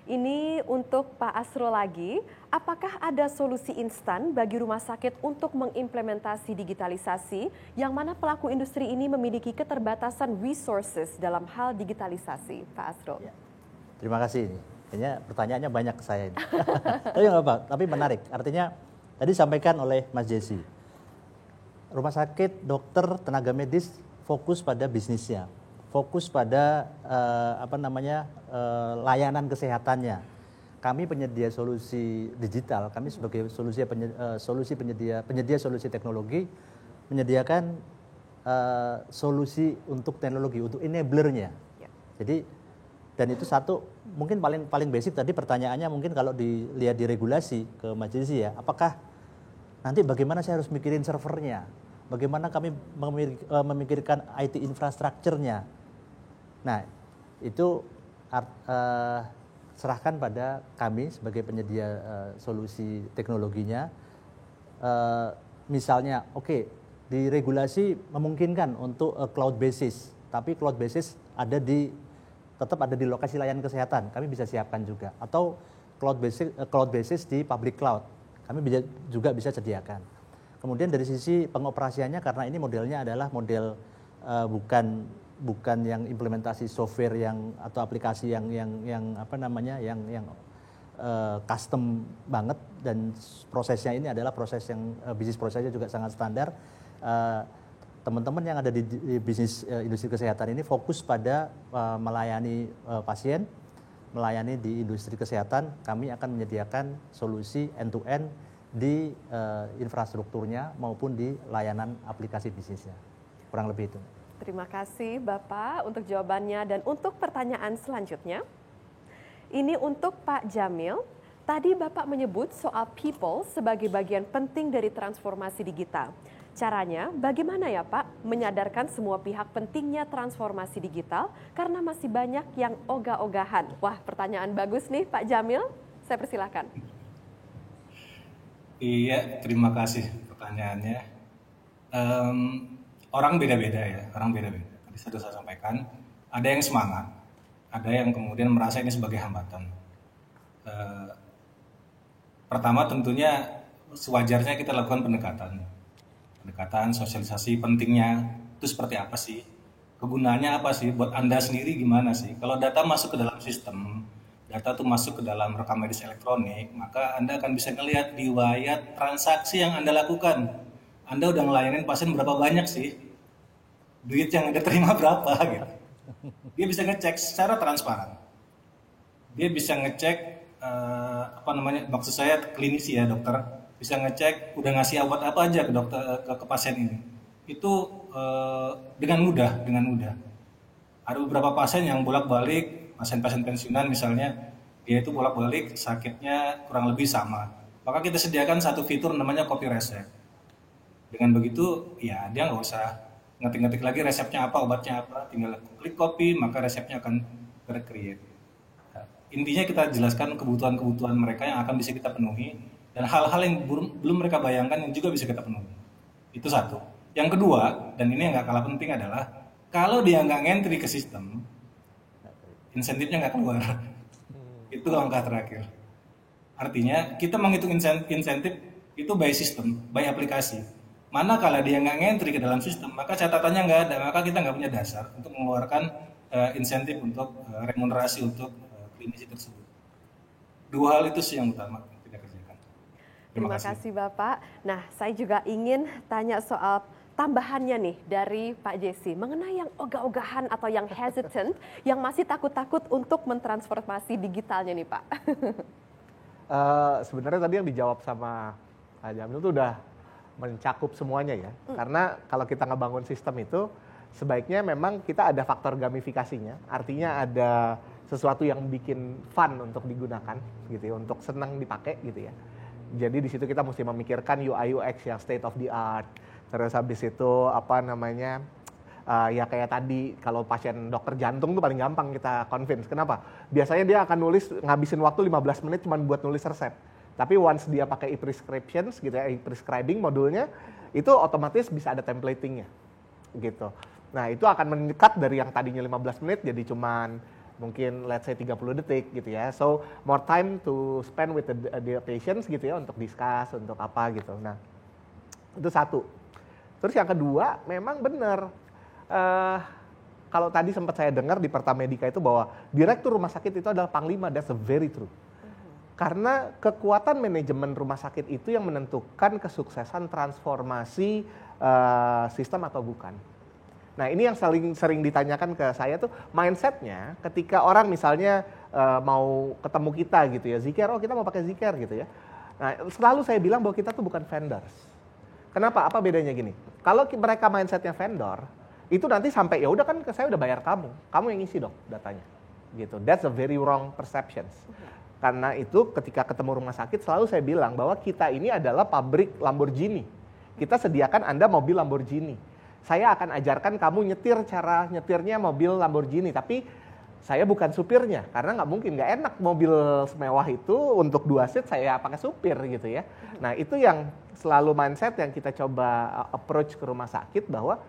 ini untuk Pak Asrul lagi, apakah ada solusi instan bagi rumah sakit untuk mengimplementasi digitalisasi yang mana pelaku industri ini memiliki keterbatasan resources dalam hal digitalisasi, Pak Asrul? Ya. Terima kasih. Kayaknya pertanyaannya banyak ke saya ini. Tapi nggak apa, tapi menarik. Artinya tadi disampaikan oleh Mas Jesse, rumah sakit, dokter, tenaga medis fokus pada bisnisnya, fokus pada layanan kesehatannya. Kami penyedia solusi digital, kami sebagai penyedia solusi teknologi menyediakan solusi untuk teknologi, untuk enablernya. Ya. Jadi dan itu satu mungkin paling basic tadi pertanyaannya, mungkin kalau dilihat di regulasi ke majelis ya, apakah nanti bagaimana saya harus mikirin servernya, bagaimana kami memikirkan IT infrastrukturnya. Nah itu serahkan pada kami sebagai penyedia solusi teknologinya. Misalnya di regulasi memungkinkan untuk cloud basis, tapi cloud basis tetap ada di lokasi layanan kesehatan, kami bisa siapkan juga. Atau cloud basis di public cloud, kami juga bisa sediakan. Kemudian dari sisi pengoperasiannya, karena ini modelnya adalah model bukan yang implementasi software atau aplikasi yang custom banget, dan prosesnya ini adalah proses yang bisnis prosesnya juga sangat standar. Teman-teman yang ada di bisnis industri kesehatan ini fokus pada melayani pasien, melayani di industri kesehatan. Kami akan menyediakan solusi end-to-end di infrastrukturnya maupun di layanan aplikasi bisnisnya. Kurang lebih itu. Terima kasih Bapak untuk jawabannya. Dan untuk pertanyaan selanjutnya, ini untuk Pak Jamil. Tadi Bapak menyebut soal people sebagai bagian penting dari transformasi digital. Caranya bagaimana ya Pak menyadarkan semua pihak pentingnya transformasi digital karena masih banyak yang ogah-ogahan? Wah, pertanyaan bagus nih Pak Jamil, saya persilakan. Iya, terima kasih pertanyaannya. Orang beda-beda ya, orang beda-beda. Tadi sudah saya sampaikan, ada yang semangat, ada yang kemudian merasa ini sebagai hambatan. Pertama tentunya sewajarnya kita lakukan pendekatan sosialisasi pentingnya itu seperti apa sih, kegunaannya apa sih, buat Anda sendiri gimana sih. Kalau data masuk ke dalam sistem, data itu masuk ke dalam rekam medis elektronik, maka Anda akan bisa melihat riwayat transaksi yang Anda lakukan. Anda udah ngelayanin pasien berapa banyak sih, duit yang Anda terima berapa gitu. Dia bisa ngecek secara transparan, dia bisa ngecek maksud saya klinisi ya, dokter bisa ngecek udah ngasih obat apa aja ke dokter ke pasien ini. Itu dengan mudah. Ada beberapa pasien yang bolak-balik, pasien-pasien pensiunan misalnya, dia itu bolak-balik sakitnya kurang lebih sama. Maka kita sediakan satu fitur namanya copy resep. Dengan begitu ya dia nggak usah ngetik-ngetik lagi resepnya apa, obatnya apa, tinggal klik copy maka resepnya akan ter-create. Intinya kita jelaskan kebutuhan-kebutuhan mereka yang akan bisa kita penuhi, dan hal-hal yang belum mereka bayangkan yang juga bisa kita penuhi. Itu satu. Yang kedua, dan ini yang nggak kalah penting adalah, kalau dia nggak ngentri ke sistem, insentifnya nggak keluar. Itu langkah terakhir. Artinya, kita menghitung insentif itu by sistem, by aplikasi. Mana kalau dia nggak ngentri ke dalam sistem, maka catatannya nggak ada, maka kita nggak punya dasar untuk mengeluarkan insentif untuk remunerasi untuk klinisi tersebut. Dua hal itu sih yang utama kita kerjakan. Terima kasih Bapak. Nah, saya juga ingin tanya soal tambahannya nih dari Pak Jesse mengenai yang ogah-ogahan atau yang hesitant, yang masih takut-takut untuk mentransformasi digitalnya nih Pak. Sebenarnya tadi yang dijawab sama Pak Jamil itu udah mencakup semuanya ya. Karena kalau kita ngebangun sistem itu, sebaiknya memang kita ada faktor gamifikasinya. Artinya ada sesuatu yang bikin fun untuk digunakan gitu ya, untuk senang dipakai gitu ya. Jadi di situ kita mesti memikirkan UI UX yang state of the art. Terus habis itu ya kayak tadi kalau pasien dokter jantung tuh paling gampang kita convince. Kenapa? Biasanya dia akan ngabisin waktu 15 menit cuma buat nulis resep. Tapi once dia pakai e-prescriptions gitu ya, e-prescribing modulnya, itu otomatis bisa ada templatingnya gitu. Nah itu akan meningkat dari yang tadinya 15 menit jadi cuman mungkin let's say 30 detik gitu ya. So more time to spend with the patients gitu ya untuk discuss, untuk apa gitu. Nah itu satu. Terus yang kedua memang benar. Kalau tadi sempat saya dengar di Pertamedika itu bahwa direktur rumah sakit itu adalah panglima, that's very true. Karena kekuatan manajemen rumah sakit itu yang menentukan kesuksesan transformasi sistem atau bukan. Nah ini yang sering ditanyakan ke saya tuh mindsetnya ketika orang misalnya mau ketemu kita gitu ya, Zcare, oh kita mau pakai Zcare gitu ya. Nah selalu saya bilang bahwa kita tuh bukan vendors. Kenapa? Apa bedanya gini? Kalau mereka mindsetnya vendor, itu nanti sampai ya udah kan saya udah bayar kamu yang isi dong datanya, gitu. That's a very wrong perceptions. Karena itu ketika ketemu rumah sakit selalu saya bilang bahwa kita ini adalah pabrik Lamborghini. Kita sediakan Anda mobil Lamborghini. Saya akan ajarkan kamu cara nyetirnya mobil Lamborghini, tapi saya bukan supirnya, karena nggak enak mobil semewah itu untuk 2 seat saya pakai supir gitu ya. Nah itu yang selalu mindset yang kita coba approach ke rumah sakit bahwa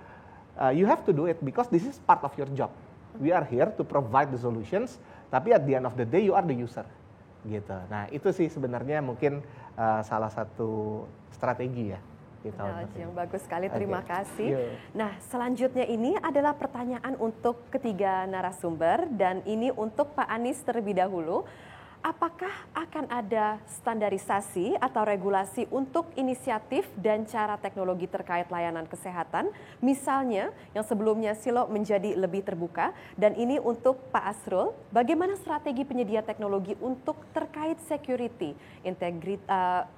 you have to do it because this is part of your job. We are here to provide the solutions, tapi at the end of the day you are the user gitu. Nah itu sih sebenarnya mungkin salah satu strategi ya. Yang bagus sekali, terima kasih. Nah, selanjutnya ini adalah pertanyaan untuk ketiga narasumber dan ini untuk Pak Anies terlebih dahulu. Apakah akan ada standarisasi atau regulasi untuk inisiatif dan cara teknologi terkait layanan kesehatan? Misalnya yang sebelumnya silo menjadi lebih terbuka dan ini untuk Pak Asrul, bagaimana strategi penyedia teknologi untuk terkait security,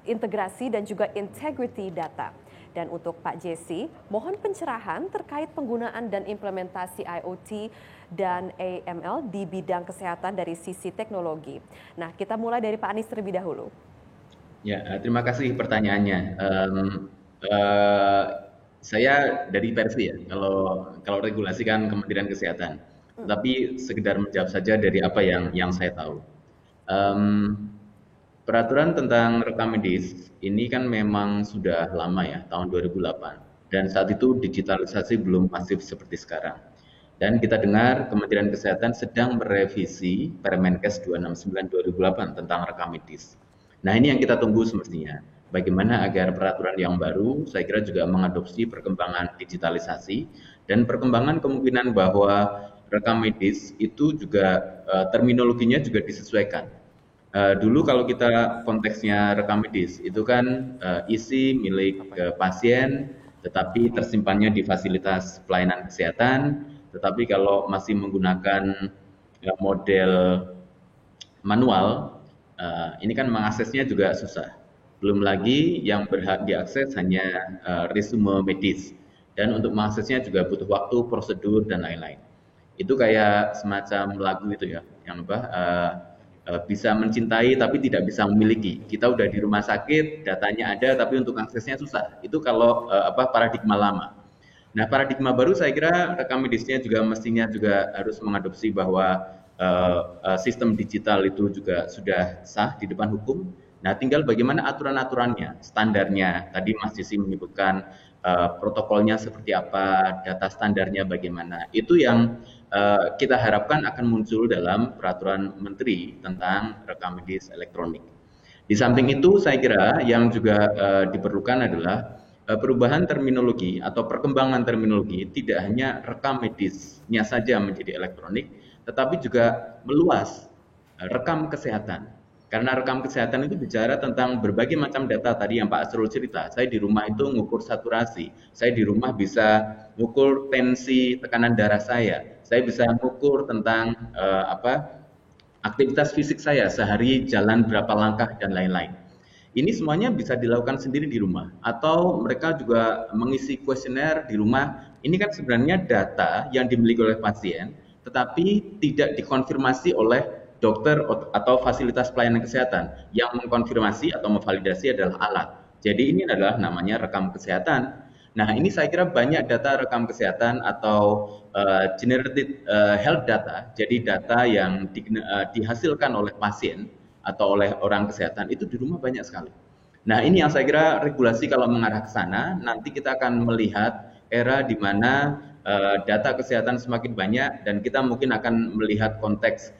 integrasi dan juga integrity data? Dan untuk Pak Jesse, mohon pencerahan terkait penggunaan dan implementasi IoT dan AML di bidang kesehatan dari sisi teknologi. Nah, kita mulai dari Pak Anies terlebih dahulu. Ya, terima kasih pertanyaannya. Saya dari Persi ya, kalau regulasi kan Kementerian Kesehatan. Tapi sekedar menjawab saja dari apa yang saya tahu. Peraturan tentang rekam medis ini kan memang sudah lama ya, tahun 2008. Dan saat itu digitalisasi belum masif seperti sekarang. Dan kita dengar Kementerian Kesehatan sedang merevisi Permenkes 269/2008 tentang rekam medis. Nah ini yang kita tunggu semestinya. Bagaimana agar peraturan yang baru, saya kira juga mengadopsi perkembangan digitalisasi dan perkembangan kemungkinan bahwa rekam medis itu juga terminologinya juga disesuaikan. Dulu kalau kita konteksnya rekam medis itu kan isi milik pasien, tetapi tersimpannya di fasilitas pelayanan kesehatan. Tetapi kalau masih menggunakan model manual, ini kan mengaksesnya juga susah. Belum lagi yang berhak diakses hanya resume medis. Dan untuk mengaksesnya juga butuh waktu, prosedur, dan lain-lain. Itu kayak semacam lagu itu ya, yang bisa mencintai tapi tidak bisa memiliki. Kita udah di rumah sakit, datanya ada tapi untuk aksesnya susah. Itu kalau paradigma lama. Nah, paradigma baru saya kira rekam medisnya juga mestinya juga harus mengadopsi bahwa sistem digital itu juga sudah sah di depan hukum. Nah, tinggal bagaimana aturan-aturannya, standarnya. Tadi Mas Jesse menyebutkan protokolnya seperti apa, data standarnya bagaimana. Itu yang kita harapkan akan muncul dalam peraturan menteri tentang rekam medis elektronik. Di samping itu saya kira yang juga diperlukan adalah perubahan terminologi atau perkembangan terminologi tidak hanya rekam medisnya saja menjadi elektronik, tetapi juga meluas rekam kesehatan. Karena rekam kesehatan itu bicara tentang berbagai macam data tadi yang Pak Asrul cerita. Saya di rumah itu ngukur saturasi, saya di rumah bisa ngukur tensi tekanan darah saya bisa ngukur tentang aktivitas fisik saya sehari jalan berapa langkah dan lain-lain. Ini semuanya bisa dilakukan sendiri di rumah atau mereka juga mengisi kuesioner di rumah. Ini kan sebenarnya data yang dimiliki oleh pasien tetapi tidak dikonfirmasi oleh dokter atau fasilitas pelayanan kesehatan. Yang mengkonfirmasi atau memvalidasi adalah alat. Jadi ini adalah namanya rekam kesehatan. Nah, ini saya kira banyak data rekam kesehatan atau generated health data, jadi data yang dihasilkan oleh pasien atau oleh orang kesehatan itu di rumah banyak sekali. Nah, ini yang saya kira regulasi kalau mengarah ke sana, nanti kita akan melihat era di mana data kesehatan semakin banyak dan kita mungkin akan melihat konteks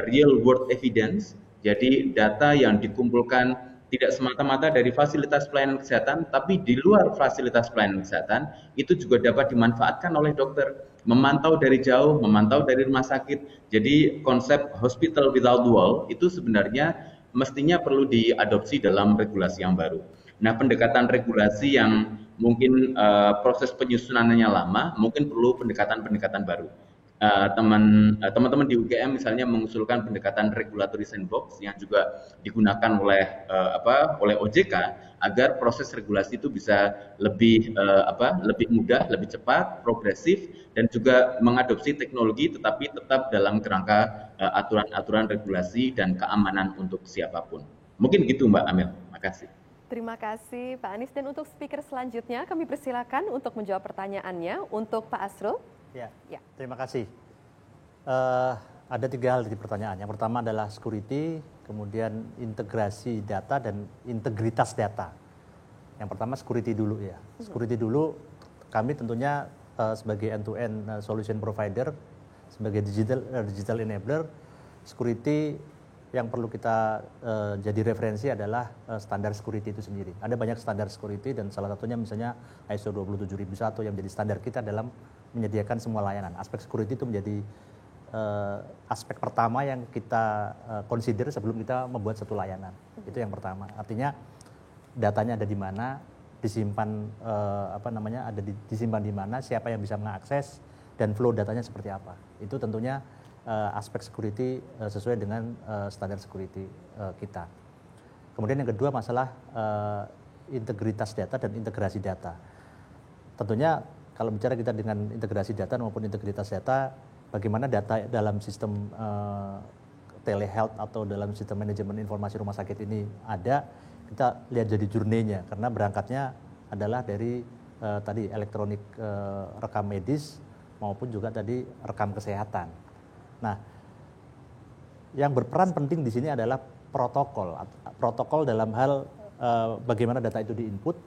real world evidence, jadi data yang dikumpulkan tidak semata-mata dari fasilitas pelayanan kesehatan, tapi di luar fasilitas pelayanan kesehatan, itu juga dapat dimanfaatkan oleh dokter, memantau dari jauh, memantau dari rumah sakit. Jadi konsep hospital without wall itu sebenarnya mestinya perlu diadopsi dalam regulasi yang baru. Nah, pendekatan regulasi yang mungkin proses penyusunannya lama, mungkin perlu pendekatan-pendekatan baru. Teman-teman di UGM misalnya mengusulkan pendekatan regulatory sandbox yang juga digunakan oleh OJK agar proses regulasi itu bisa lebih mudah, lebih cepat, progresif dan juga mengadopsi teknologi tetapi tetap dalam kerangka aturan-aturan regulasi dan keamanan untuk siapapun. Mungkin gitu Mbak Amel. Makasih. Terima kasih Pak Anies, dan untuk speaker selanjutnya kami persilakan untuk menjawab pertanyaannya untuk Pak Asrul. Ya. Terima kasih. Ada 3 hal di pertanyaan. Yang pertama adalah security, kemudian integrasi data dan integritas data. Yang pertama security dulu ya. Security dulu, kami tentunya sebagai end-to-end solution provider, sebagai digital enabler, security yang perlu kita jadi referensi adalah standar security itu sendiri. Ada banyak standar security dan salah satunya misalnya ISO 27001 yang menjadi standar kita dalam menyediakan semua layanan. Aspek security itu menjadi aspek pertama yang kita consider sebelum kita membuat satu layanan. Itu yang pertama. Artinya datanya ada di mana, disimpan disimpan di mana, siapa yang bisa mengakses dan flow datanya seperti apa. Itu tentunya aspek security sesuai dengan standar security kita. Kemudian yang kedua masalah integritas data dan integrasi data. Tentunya kalau bicara kita dengan integrasi data maupun integritas data, bagaimana data dalam sistem telehealth atau dalam sistem manajemen informasi rumah sakit ini ada, kita lihat jadi journey-nya karena berangkatnya adalah dari tadi elektronik rekam medis maupun juga tadi rekam kesehatan. Nah, yang berperan penting di sini adalah protokol dalam hal bagaimana data itu diinput,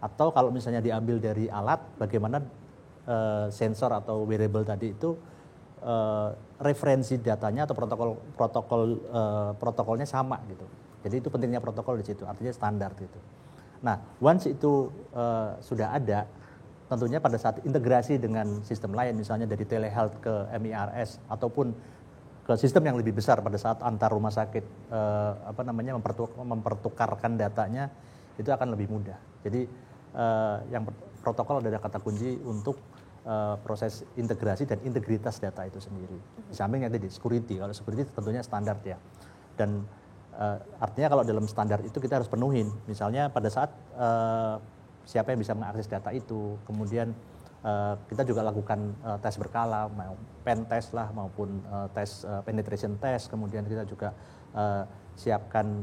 atau kalau misalnya diambil dari alat, bagaimana sensor atau wearable tadi itu referensi datanya atau protokolnya sama gitu. Jadi itu pentingnya protokol di situ, artinya standar gitu. Nah, once itu sudah ada, tentunya pada saat integrasi dengan sistem lain, misalnya dari telehealth ke MIRS ataupun ke sistem yang lebih besar pada saat antar rumah sakit mempertukarkan datanya, itu akan lebih mudah. Jadi yang protokol adalah kata kunci untuk proses integrasi dan integritas data itu sendiri. Di sampingnya tadi security, kalau security tentunya standar ya. Dan artinya kalau dalam standar itu kita harus penuhin. Misalnya pada saat siapa yang bisa mengakses data itu, kemudian kita juga lakukan tes berkala, mau pen test lah maupun tes penetration test, kemudian kita juga siapkan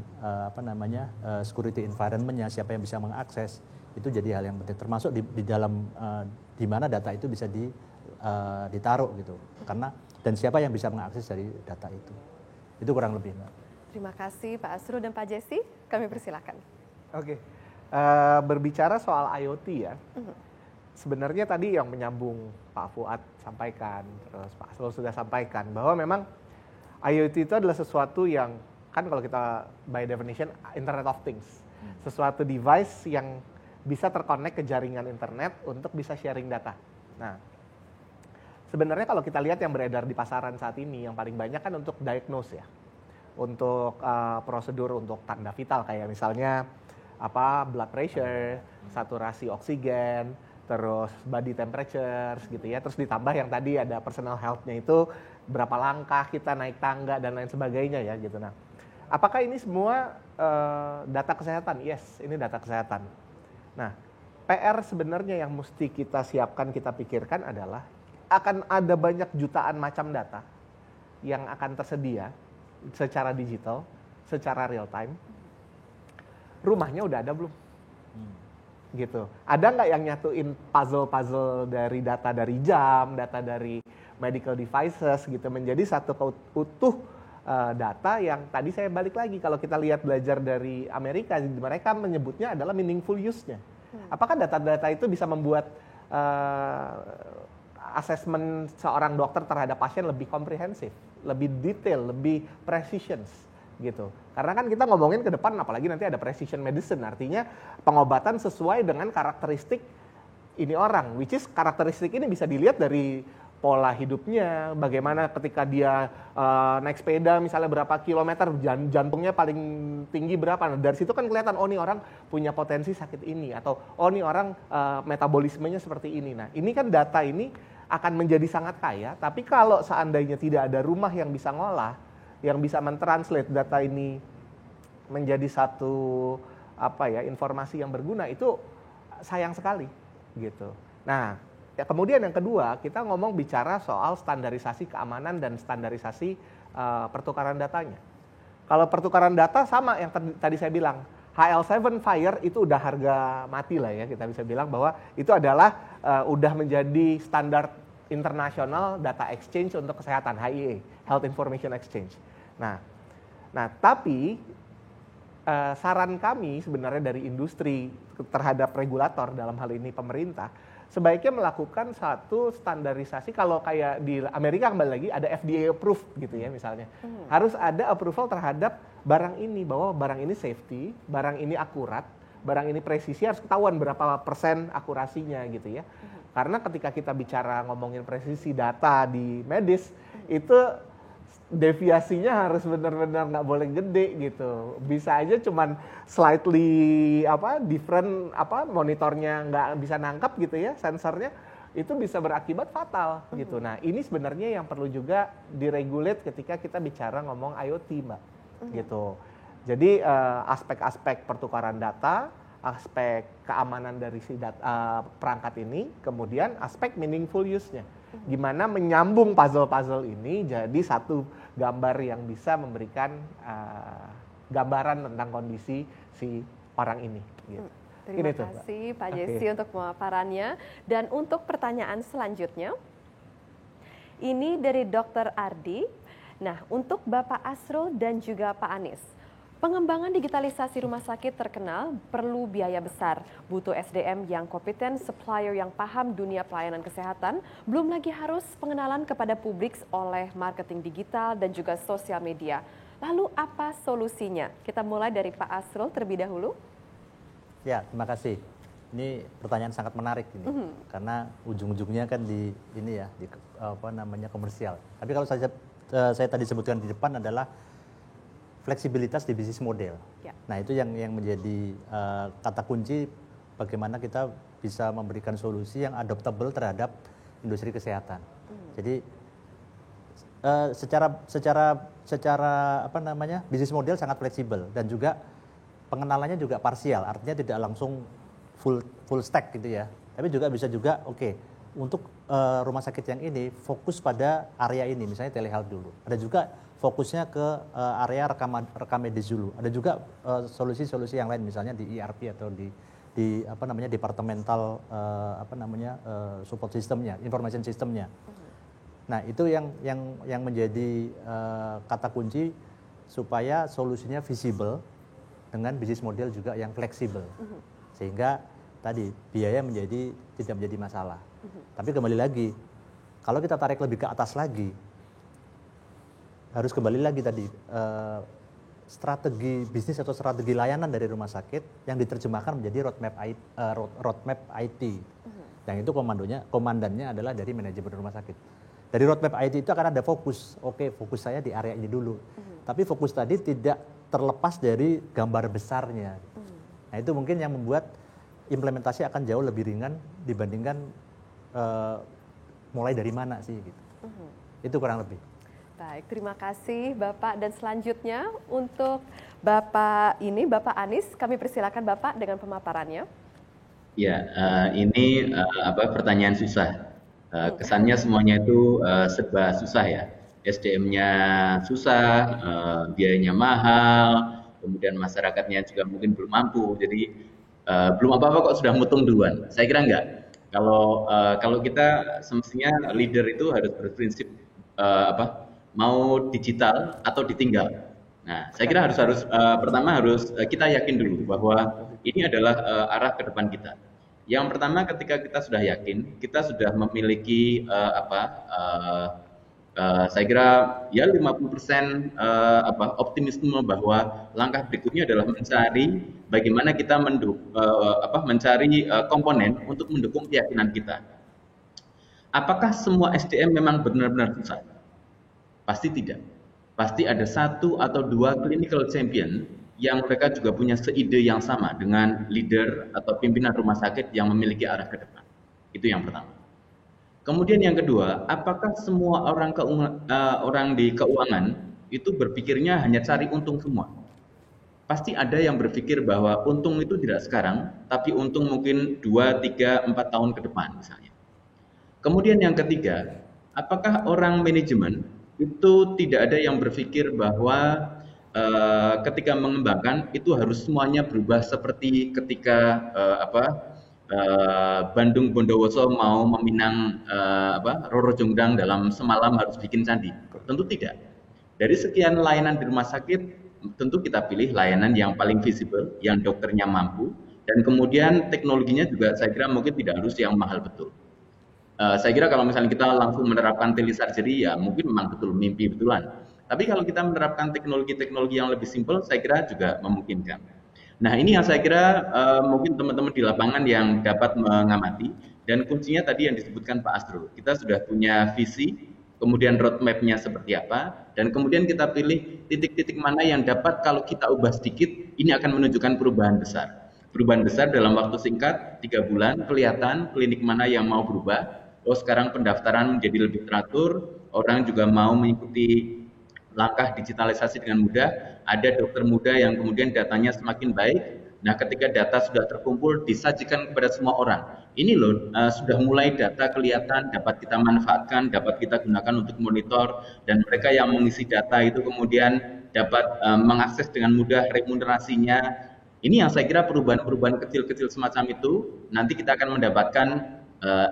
security environment-nya, siapa yang bisa mengakses, itu jadi hal yang penting, termasuk di dalam di mana data itu bisa ditaruh gitu, karena dan siapa yang bisa mengakses dari data itu kurang lebih. Terima kasih Pak Asrul dan Pak Jesse, kami persilakan. Oke. Berbicara soal IoT ya, sebenarnya tadi yang menyambung Pak Fuad sampaikan, terus Pak Asrul sudah sampaikan bahwa memang IoT itu adalah sesuatu yang kan kalau kita by definition Internet of Things, sesuatu device yang bisa terkonek ke jaringan internet untuk bisa sharing data. Nah, sebenarnya kalau kita lihat yang beredar di pasaran saat ini yang paling banyak kan untuk diagnose ya, untuk prosedur untuk tanda vital kayak misalnya blood pressure, saturasi oksigen, terus body temperature gitu ya. Terus ditambah yang tadi ada personal health-nya itu berapa langkah kita naik tangga dan lain sebagainya ya gitu. Nah, apakah ini semua data kesehatan? Yes, ini data kesehatan. Nah, PR sebenarnya yang mesti kita siapkan, kita pikirkan adalah akan ada banyak jutaan macam data yang akan tersedia secara digital, secara real time. Rumahnya udah ada belum? Gitu. Ada nggak yang nyatuin puzzle-puzzle dari data dari jam, data dari medical devices gitu menjadi satu utuh data yang tadi saya balik lagi kalau kita lihat belajar dari Amerika, mereka menyebutnya adalah meaningful use-nya. Apakah data-data itu bisa membuat asesmen seorang dokter terhadap pasien lebih komprehensif, lebih detail, lebih precision gitu. Karena kan kita ngomongin ke depan apalagi nanti ada precision medicine, artinya pengobatan sesuai dengan karakteristik ini orang, which is karakteristik ini bisa dilihat dari pola hidupnya, bagaimana ketika dia naik sepeda misalnya berapa kilometer, jantungnya paling tinggi berapa. Nah, dari situ kan kelihatan, oh ini orang punya potensi sakit ini, atau oh ini orang metabolismenya seperti ini. Nah, ini kan data ini akan menjadi sangat kaya, tapi kalau seandainya tidak ada rumah yang bisa ngolah, yang bisa mentranslate data ini menjadi satu informasi yang berguna, itu sayang sekali gitu. Nah, ya kemudian yang kedua, kita bicara soal standarisasi keamanan dan standarisasi pertukaran datanya. Kalau pertukaran data sama yang tadi saya bilang, HL7 Fire itu udah harga mati lah ya, kita bisa bilang bahwa itu adalah udah menjadi standar internasional data exchange untuk kesehatan, HIE, Health Information Exchange. Nah tapi saran kami sebenarnya dari industri terhadap regulator, dalam hal ini pemerintah, sebaiknya melakukan satu standarisasi. Kalau kayak di Amerika kembali lagi ada FDA approved gitu ya misalnya. Harus ada approval terhadap barang ini, bahwa barang ini safety, barang ini akurat, barang ini presisi, harus ketahuan berapa persen akurasinya gitu ya. Karena ketika kita bicara ngomongin presisi data di medis, itu deviasinya harus benar-benar nggak boleh gede gitu. Bisa aja cuman slightly different monitornya nggak bisa nangkap gitu ya, sensornya, itu bisa berakibat fatal gitu. Nah, ini sebenarnya yang perlu juga diregulate ketika kita bicara ngomong IoT, Mbak. Gitu. Jadi aspek-aspek pertukaran data, aspek keamanan dari si perangkat ini, kemudian aspek meaningful use-nya. Gimana menyambung puzzle-puzzle ini jadi satu gambar yang bisa memberikan gambaran tentang kondisi si orang ini. Gitu. Terima kasih Pak Jesse untuk pemaparannya. Dan untuk pertanyaan selanjutnya, ini dari Dr. Ardi. Nah, untuk Bapak Asrul dan juga Pak Anies, pengembangan digitalisasi rumah sakit terkenal perlu biaya besar, butuh SDM yang kompeten, supplier yang paham dunia pelayanan kesehatan, belum lagi harus pengenalan kepada publik oleh marketing digital dan juga sosial media. Lalu apa solusinya? Kita mulai dari Pak Asrul terlebih dahulu. Ya, terima kasih. Ini pertanyaan sangat menarik ini, karena ujung-ujungnya kan di komersial. Tapi kalau saya tadi sebutkan di depan adalah fleksibilitas di bisnis model. Ya. Nah, itu yang menjadi kata kunci bagaimana kita bisa memberikan solusi yang adaptable terhadap industri kesehatan. Jadi secara bisnis model sangat fleksibel, dan juga pengenalannya juga parsial, artinya tidak langsung full stack gitu ya. Tapi juga bisa untuk rumah sakit yang ini fokus pada area ini, misalnya telehealth dulu. Ada juga fokusnya ke area rekam medis dulu. Ada juga solusi-solusi yang lain, misalnya di ERP atau di departemental support systemnya, information systemnya. Nah, itu yang menjadi kata kunci supaya solusinya visible dengan bisnis model juga yang fleksibel, sehingga tadi biaya tidak menjadi masalah. Tapi kembali lagi, kalau kita tarik lebih ke atas lagi, harus kembali lagi tadi strategi bisnis atau strategi layanan dari rumah sakit yang diterjemahkan menjadi roadmap IT. Yang itu komandannya adalah dari manajemen rumah sakit. Dari roadmap IT itu akan ada fokus. Fokus saya di area ini dulu. tapi fokus tadi tidak terlepas dari gambar besarnya. Nah itu mungkin yang membuat implementasi akan jauh lebih ringan dibandingkan mulai dari mana sih gitu. Itu kurang lebih. Baik, terima kasih Bapak. Dan selanjutnya untuk Bapak Anies, kami persilakan Bapak dengan pemaparannya. Ya, ini pertanyaan susah. Kesannya semuanya itu serba susah ya. SDM-nya susah, biayanya mahal, kemudian masyarakatnya juga mungkin belum mampu. Jadi belum apa-apa kok sudah mutung duluan. Saya kira enggak. Kalau kita semestinya leader itu harus berprinsip mau digital atau ditinggal. Nah, saya kira pertama harus kita yakin dulu bahwa ini adalah arah ke depan kita. Yang pertama, ketika kita sudah yakin, kita sudah memiliki saya kira ya 50% optimisme bahwa langkah berikutnya adalah mencari bagaimana kita mencari komponen untuk mendukung keyakinan kita. Apakah semua SDM memang benar-benar susah? Pasti tidak. Pasti ada 1 atau 2 clinical champion yang mereka juga punya seide yang sama dengan leader atau pimpinan rumah sakit yang memiliki arah ke depan. Itu yang pertama. Kemudian yang kedua, apakah semua orang di keuangan itu berpikirnya hanya cari untung semua? Pasti ada yang berpikir bahwa untung itu tidak sekarang, tapi untung mungkin 2, 3, 4 tahun ke depan misalnya. Kemudian yang ketiga, apakah orang manajemen itu tidak ada yang berpikir bahwa ketika mengembangkan itu harus semuanya berubah seperti ketika Bandung Bondowoso mau meminang Roro Jonggrang dalam semalam harus bikin candi. Tentu tidak. Dari sekian layanan di rumah sakit, tentu kita pilih layanan yang paling visible, yang dokternya mampu, dan kemudian teknologinya juga saya kira mungkin tidak harus yang mahal betul. Saya kira kalau misalnya kita langsung menerapkan telesurgery, ya mungkin memang betul mimpi betulan. Tapi kalau kita menerapkan teknologi-teknologi yang lebih simpel, saya kira juga memungkinkan. Nah, ini yang saya kira mungkin teman-teman di lapangan yang dapat mengamati, dan kuncinya tadi yang disebutkan Pak Asrul. Kita sudah punya visi, kemudian roadmap-nya seperti apa, dan kemudian kita pilih titik-titik mana yang dapat kalau kita ubah sedikit, ini akan menunjukkan perubahan besar. Perubahan besar dalam waktu singkat, 3 bulan, kelihatan klinik mana yang mau berubah. Oh, sekarang pendaftaran menjadi lebih teratur, orang juga mau mengikuti langkah digitalisasi dengan mudah, ada dokter muda yang kemudian datanya semakin baik. Nah, ketika data sudah terkumpul, disajikan kepada semua orang. Ini loh, sudah mulai data kelihatan, dapat kita manfaatkan, dapat kita gunakan untuk monitor, dan mereka yang mengisi data itu kemudian dapat mengakses dengan mudah remunerasinya. Ini yang saya kira perubahan-perubahan kecil-kecil semacam itu, nanti kita akan mendapatkan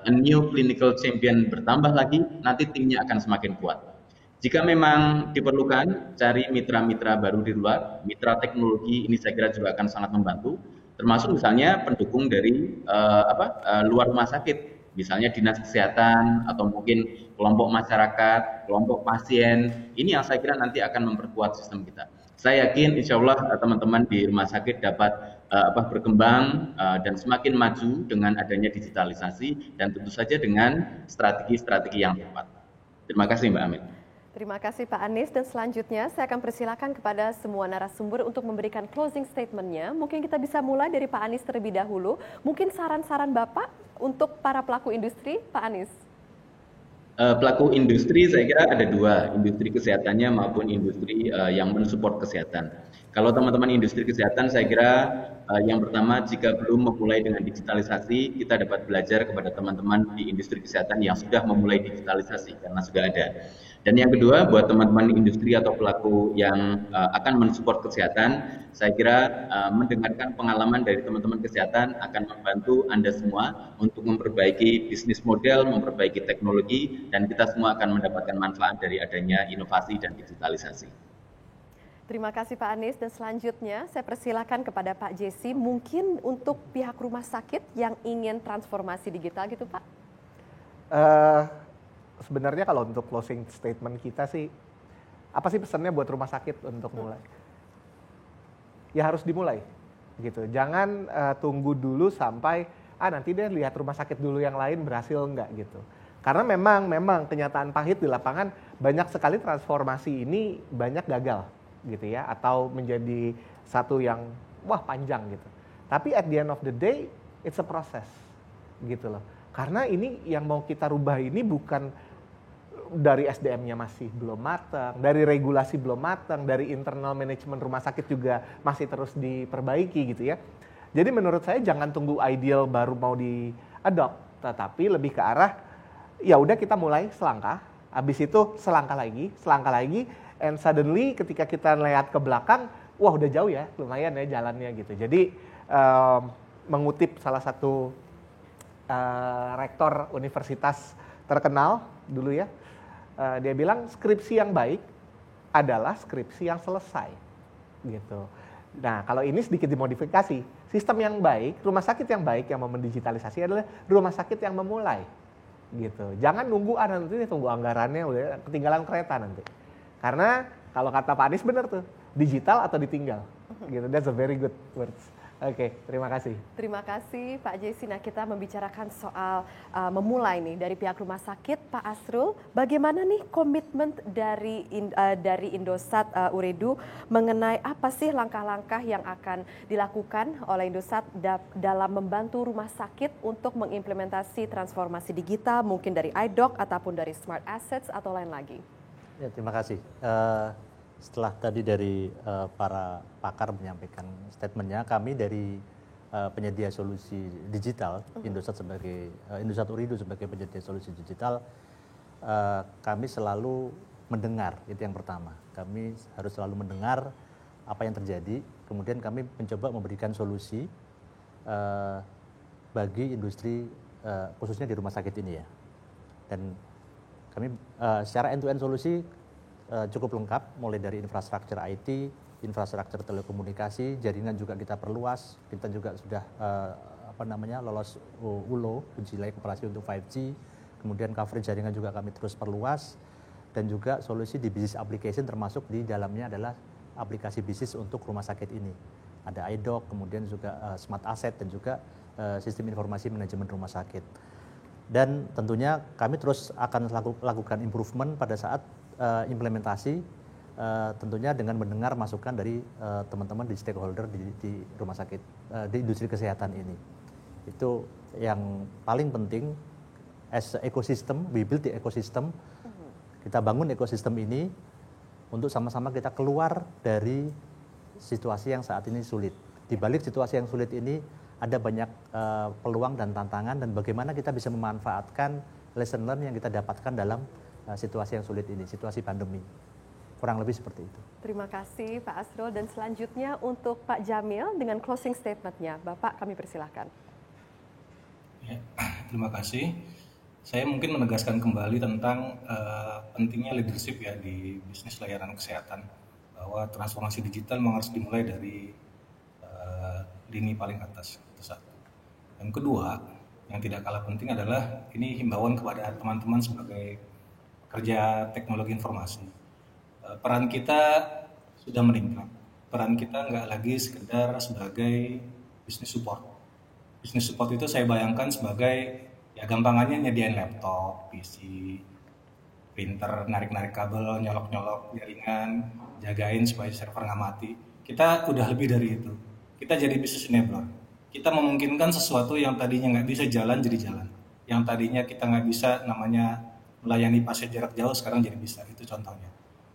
a new clinical champion bertambah lagi, nanti timnya akan semakin kuat. Jika memang diperlukan, cari mitra-mitra baru di luar, mitra teknologi ini saya kira juga akan sangat membantu, termasuk misalnya pendukung dari luar rumah sakit, misalnya dinas kesehatan atau mungkin kelompok masyarakat, kelompok pasien. Ini yang saya kira nanti akan memperkuat sistem kita. Saya yakin insya Allah teman-teman di rumah sakit dapat berkembang dan semakin maju dengan adanya digitalisasi dan tentu saja dengan strategi-strategi yang tepat. Terima kasih Mbak Amit. Terima kasih Pak Anies, dan selanjutnya saya akan persilakan kepada semua narasumber untuk memberikan closing statement-nya. Mungkin kita bisa mulai dari Pak Anies terlebih dahulu. Mungkin saran-saran Bapak untuk para pelaku industri, Pak Anies. Pelaku industri saya kira ada 2, industri kesehatannya maupun industri yang mensupport kesehatan. Kalau teman-teman industri kesehatan saya kira yang pertama, jika belum memulai dengan digitalisasi, kita dapat belajar kepada teman-teman di industri kesehatan yang sudah memulai digitalisasi karena sudah ada. Dan yang kedua, buat teman-teman industri atau pelaku yang akan mensupport kesehatan, saya kira mendengarkan pengalaman dari teman-teman kesehatan akan membantu Anda semua untuk memperbaiki bisnis model, memperbaiki teknologi, dan kita semua akan mendapatkan manfaat dari adanya inovasi dan digitalisasi. Terima kasih Pak Anies, dan selanjutnya saya persilakan kepada Pak Jesse, mungkin untuk pihak rumah sakit yang ingin transformasi digital gitu Pak. Sebenarnya kalau untuk closing statement kita sih, apa sih pesannya buat rumah sakit untuk mulai? Ya harus dimulai, gitu. Jangan tunggu dulu sampai nanti deh lihat rumah sakit dulu yang lain berhasil enggak gitu. Karena memang kenyataan pahit di lapangan banyak sekali transformasi ini banyak gagal. gitu ya, atau menjadi satu yang wah panjang gitu. Tapi at the end of the day, it's a process gitu loh. Karena ini yang mau kita rubah ini bukan dari SDM-nya masih belum matang, dari regulasi belum matang, dari internal manajemen rumah sakit juga masih terus diperbaiki gitu ya. Jadi menurut saya jangan tunggu ideal baru mau di-adopt, tetapi lebih ke arah ya udah kita mulai selangkah, habis itu selangkah lagi, and suddenly ketika kita lihat ke belakang, wah udah jauh ya, lumayan ya jalannya gitu. Jadi mengutip salah satu rektor universitas terkenal dulu ya, dia bilang skripsi yang baik adalah skripsi yang selesai gitu. Nah kalau ini sedikit dimodifikasi, sistem yang baik, rumah sakit yang baik yang mau mendigitalisasi adalah rumah sakit yang memulai gitu. Jangan nunggu nanti tunggu anggarannya udah ketinggalan kereta nanti. Karena kalau kata Pak Anies benar tuh, digital atau ditinggal gitu. That's a very good words. Oke, terima kasih. Terima kasih Pak Jesse. Nah, kita membicarakan soal memulai nih dari pihak rumah sakit, Pak Asrul. Bagaimana nih komitmen dari Indosat Ooredoo mengenai apa sih langkah-langkah yang akan dilakukan oleh Indosat dalam membantu rumah sakit untuk mengimplementasi transformasi digital, mungkin dari iDoc ataupun dari Smart Assets atau lain lagi? Ya, terima kasih. Setelah tadi dari para pakar menyampaikan statementnya, kami dari penyedia solusi digital, Indosat Ooredoo sebagai penyedia solusi digital, kami selalu mendengar, itu yang pertama. Kami harus selalu mendengar apa yang terjadi, kemudian kami mencoba memberikan solusi bagi industri khususnya di rumah sakit ini ya. Dan kami secara end-to-end solusi cukup lengkap, mulai dari infrastruktur IT, infrastruktur telekomunikasi, jaringan juga kita perluas, kita juga sudah lolos ULO, uji layak operasi untuk 5G, kemudian coverage jaringan juga kami terus perluas, dan juga solusi di business application termasuk di dalamnya adalah aplikasi bisnis untuk rumah sakit ini. Ada iDoc, kemudian juga Smart Asset, dan juga sistem informasi manajemen rumah sakit. Dan tentunya kami terus akan lakukan improvement pada saat implementasi, tentunya dengan mendengar masukan dari teman-teman di stakeholder di rumah sakit, di industri kesehatan ini. Itu yang paling penting, as ecosystem, we build the ecosystem, kita bangun ekosistem ini untuk sama-sama kita keluar dari situasi yang saat ini sulit. Di balik situasi yang sulit ini ada banyak peluang dan tantangan, dan bagaimana kita bisa memanfaatkan lesson learn yang kita dapatkan dalam situasi yang sulit ini, situasi pandemi. Kurang lebih seperti itu. Terima kasih Pak Asrul, dan selanjutnya untuk Pak Jamil dengan closing statement-nya. Bapak, kami persilahkan. Ya, terima kasih. Saya mungkin menegaskan kembali tentang pentingnya leadership ya di bisnis layanan kesehatan, bahwa transformasi digital memang harus dimulai dari lini paling atas, itu satu. Yang kedua, yang tidak kalah penting adalah ini himbauan kepada teman-teman sebagai kerja teknologi informasi. Peran kita sudah meningkat. Peran kita nggak lagi sekedar sebagai business support. Business support itu saya bayangkan sebagai, ya gampangannya nyediain laptop, PC, printer, narik-narik kabel, nyolok-nyolok jaringan, jagain supaya server nggak mati. Kita udah lebih dari itu. Kita jadi business enabler. Kita memungkinkan sesuatu yang tadinya nggak bisa jalan jadi jalan. Yang tadinya kita nggak bisa namanya melayani pasien jarak jauh, sekarang jadi bisa. Itu contohnya.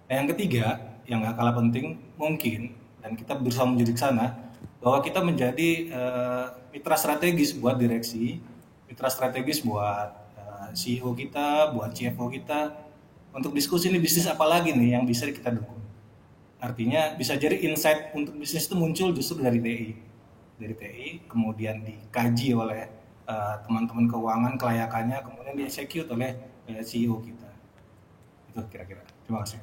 Nah, yang ketiga, yang nggak kalah penting, mungkin, dan kita berusaha menuju ke sana, bahwa kita menjadi mitra strategis buat direksi, mitra strategis buat CEO kita, buat CFO kita, untuk diskusi ini bisnis apa lagi nih yang bisa kita dukung. Artinya bisa jadi insight untuk bisnis itu muncul justru dari TI. Dari TI, kemudian dikaji oleh teman-teman keuangan, kelayakannya, kemudian di-execute oleh CEO kita. Itu kira-kira. Terima kasih.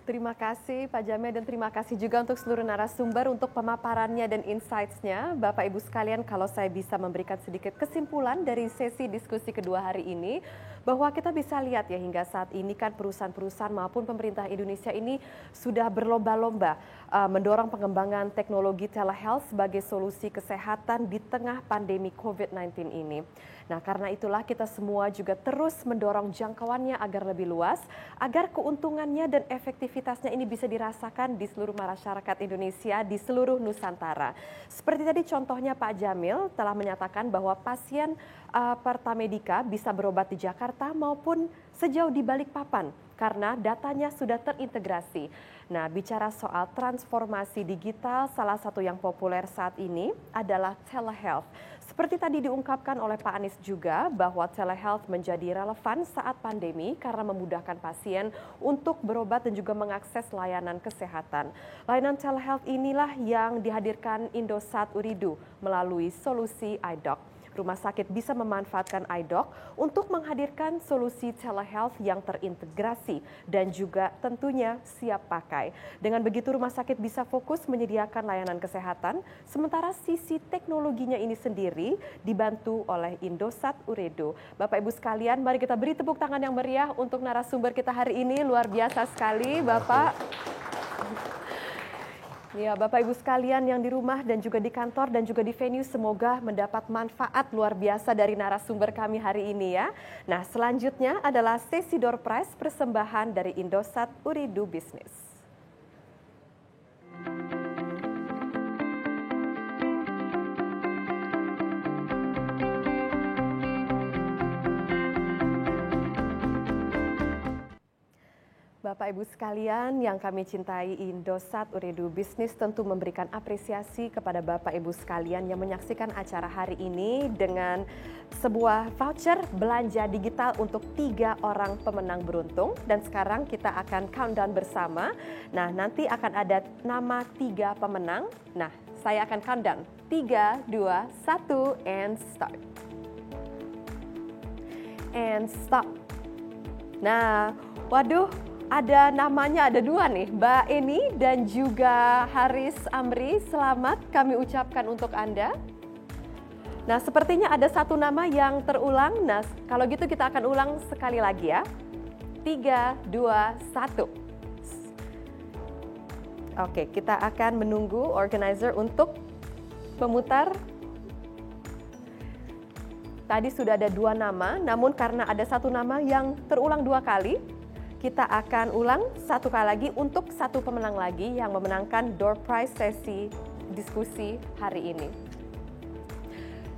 Terima kasih Pak Jamil, dan terima kasih juga untuk seluruh narasumber untuk pemaparannya dan insights-nya. Bapak Ibu sekalian, kalau saya bisa memberikan sedikit kesimpulan dari sesi diskusi kedua hari ini, bahwa kita bisa lihat ya hingga saat ini kan perusahaan-perusahaan maupun pemerintah Indonesia ini sudah berlomba-lomba mendorong pengembangan teknologi telehealth sebagai solusi kesehatan di tengah pandemi COVID-19 ini. Nah, karena itulah kita semua juga terus mendorong jangkauannya agar lebih luas, agar keuntungannya dan efektivitasnya aktivitasnya ini bisa dirasakan di seluruh masyarakat Indonesia, di seluruh Nusantara. Seperti tadi contohnya Pak Jamil telah menyatakan bahwa pasien Pertamedica bisa berobat di Jakarta maupun sejauh di Balikpapan karena datanya sudah terintegrasi. Nah, bicara soal transformasi digital, salah satu yang populer saat ini adalah telehealth. Seperti tadi diungkapkan oleh Pak Anies juga bahwa telehealth menjadi relevan saat pandemi karena memudahkan pasien untuk berobat dan juga mengakses layanan kesehatan. Layanan telehealth inilah yang dihadirkan Indosat Ooredoo melalui solusi iDoc. Rumah sakit bisa memanfaatkan iDoc untuk menghadirkan solusi telehealth yang terintegrasi dan juga tentunya siap pakai. Dengan begitu rumah sakit bisa fokus menyediakan layanan kesehatan, sementara sisi teknologinya ini sendiri dibantu oleh Indosat Ooredoo. Bapak Ibu sekalian, mari kita beri tepuk tangan yang meriah untuk narasumber kita hari ini. Luar biasa sekali Bapak. Ya, Bapak Ibu sekalian yang di rumah dan juga di kantor dan juga di venue, semoga mendapat manfaat luar biasa dari narasumber kami hari ini ya. Nah, selanjutnya adalah sesi door prize persembahan dari Indosat Ooredoo Business. Bapak Ibu sekalian yang kami cintai, Indosat Ooredoo Business tentu memberikan apresiasi kepada Bapak Ibu sekalian yang menyaksikan acara hari ini dengan sebuah voucher belanja digital untuk 3 orang pemenang beruntung. Dan sekarang kita akan countdown bersama. Nah, nanti akan ada nama 3 pemenang. Nah, saya akan countdown. 3, 2, 1, and start. And stop. Nah, waduh. Ada namanya, ada 2 nih, Mbak Eni dan juga Haris Amri. Selamat kami ucapkan untuk Anda. Nah, sepertinya ada 1 nama yang terulang. Nah, kalau gitu kita akan ulang sekali lagi ya. 3, 2, 1. Oke, kita akan menunggu organizer untuk memutar. Tadi sudah ada 2 nama, namun karena ada 1 nama yang terulang 2 kali, kita akan ulang 1 kali lagi untuk 1 pemenang lagi yang memenangkan door prize sesi diskusi hari ini.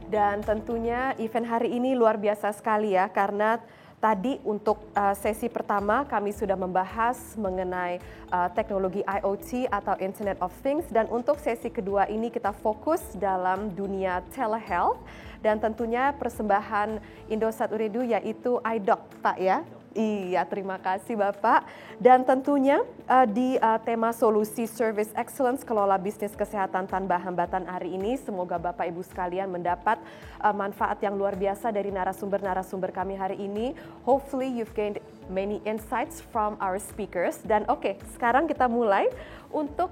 Dan tentunya event hari ini luar biasa sekali ya, karena tadi untuk sesi pertama kami sudah membahas mengenai teknologi IoT atau Internet of Things, dan untuk sesi kedua ini kita fokus dalam dunia telehealth dan tentunya persembahan Indosat Ooredoo yaitu iDoc, Pak ya. Iya, terima kasih Bapak. Dan tentunya di tema solusi Service Excellence kelola bisnis kesehatan tanpa hambatan hari ini, semoga Bapak Ibu sekalian mendapat manfaat yang luar biasa dari narasumber-narasumber kami hari ini. Hopefully you've gained many insights from our speakers. Dan oke, sekarang kita mulai untuk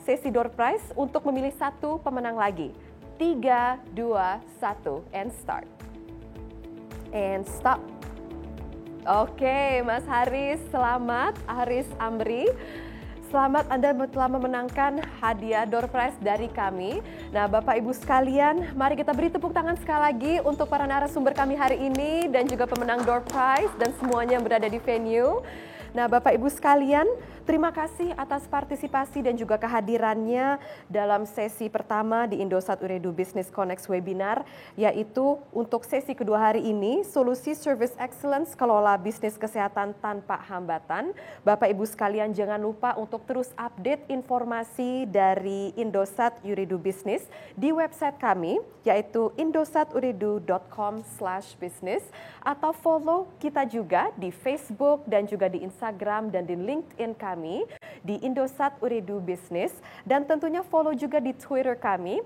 sesi door prize untuk memilih 1 pemenang lagi. 3, 2, 1, and start. And stop. Oke, Mas Haris, selamat. Haris Amri, selamat, Anda telah memenangkan hadiah door prize dari kami. Nah, Bapak Ibu sekalian, mari kita beri tepuk tangan sekali lagi untuk para narasumber kami hari ini dan juga pemenang door prize dan semuanya yang berada di venue. Nah, Bapak Ibu sekalian, terima kasih atas partisipasi dan juga kehadirannya dalam sesi pertama di Indosat Ooredoo Business Connect webinar, yaitu untuk sesi kedua hari ini, solusi Service Excellence kelola bisnis kesehatan tanpa hambatan. Bapak Ibu sekalian jangan lupa untuk terus update informasi dari Indosat Ooredoo Business di website kami, yaitu indosatooredoo.com/business, atau follow kita juga di Facebook dan juga di Instagram dan di LinkedIn kami di Indosat Ooredoo Business, dan tentunya follow juga di Twitter kami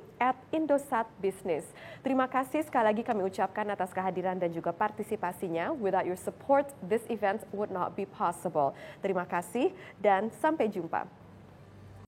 @IndosatBusiness. Terima kasih sekali lagi kami ucapkan atas kehadiran dan juga partisipasinya. Without your support, this event would not be possible. Terima kasih dan sampai jumpa.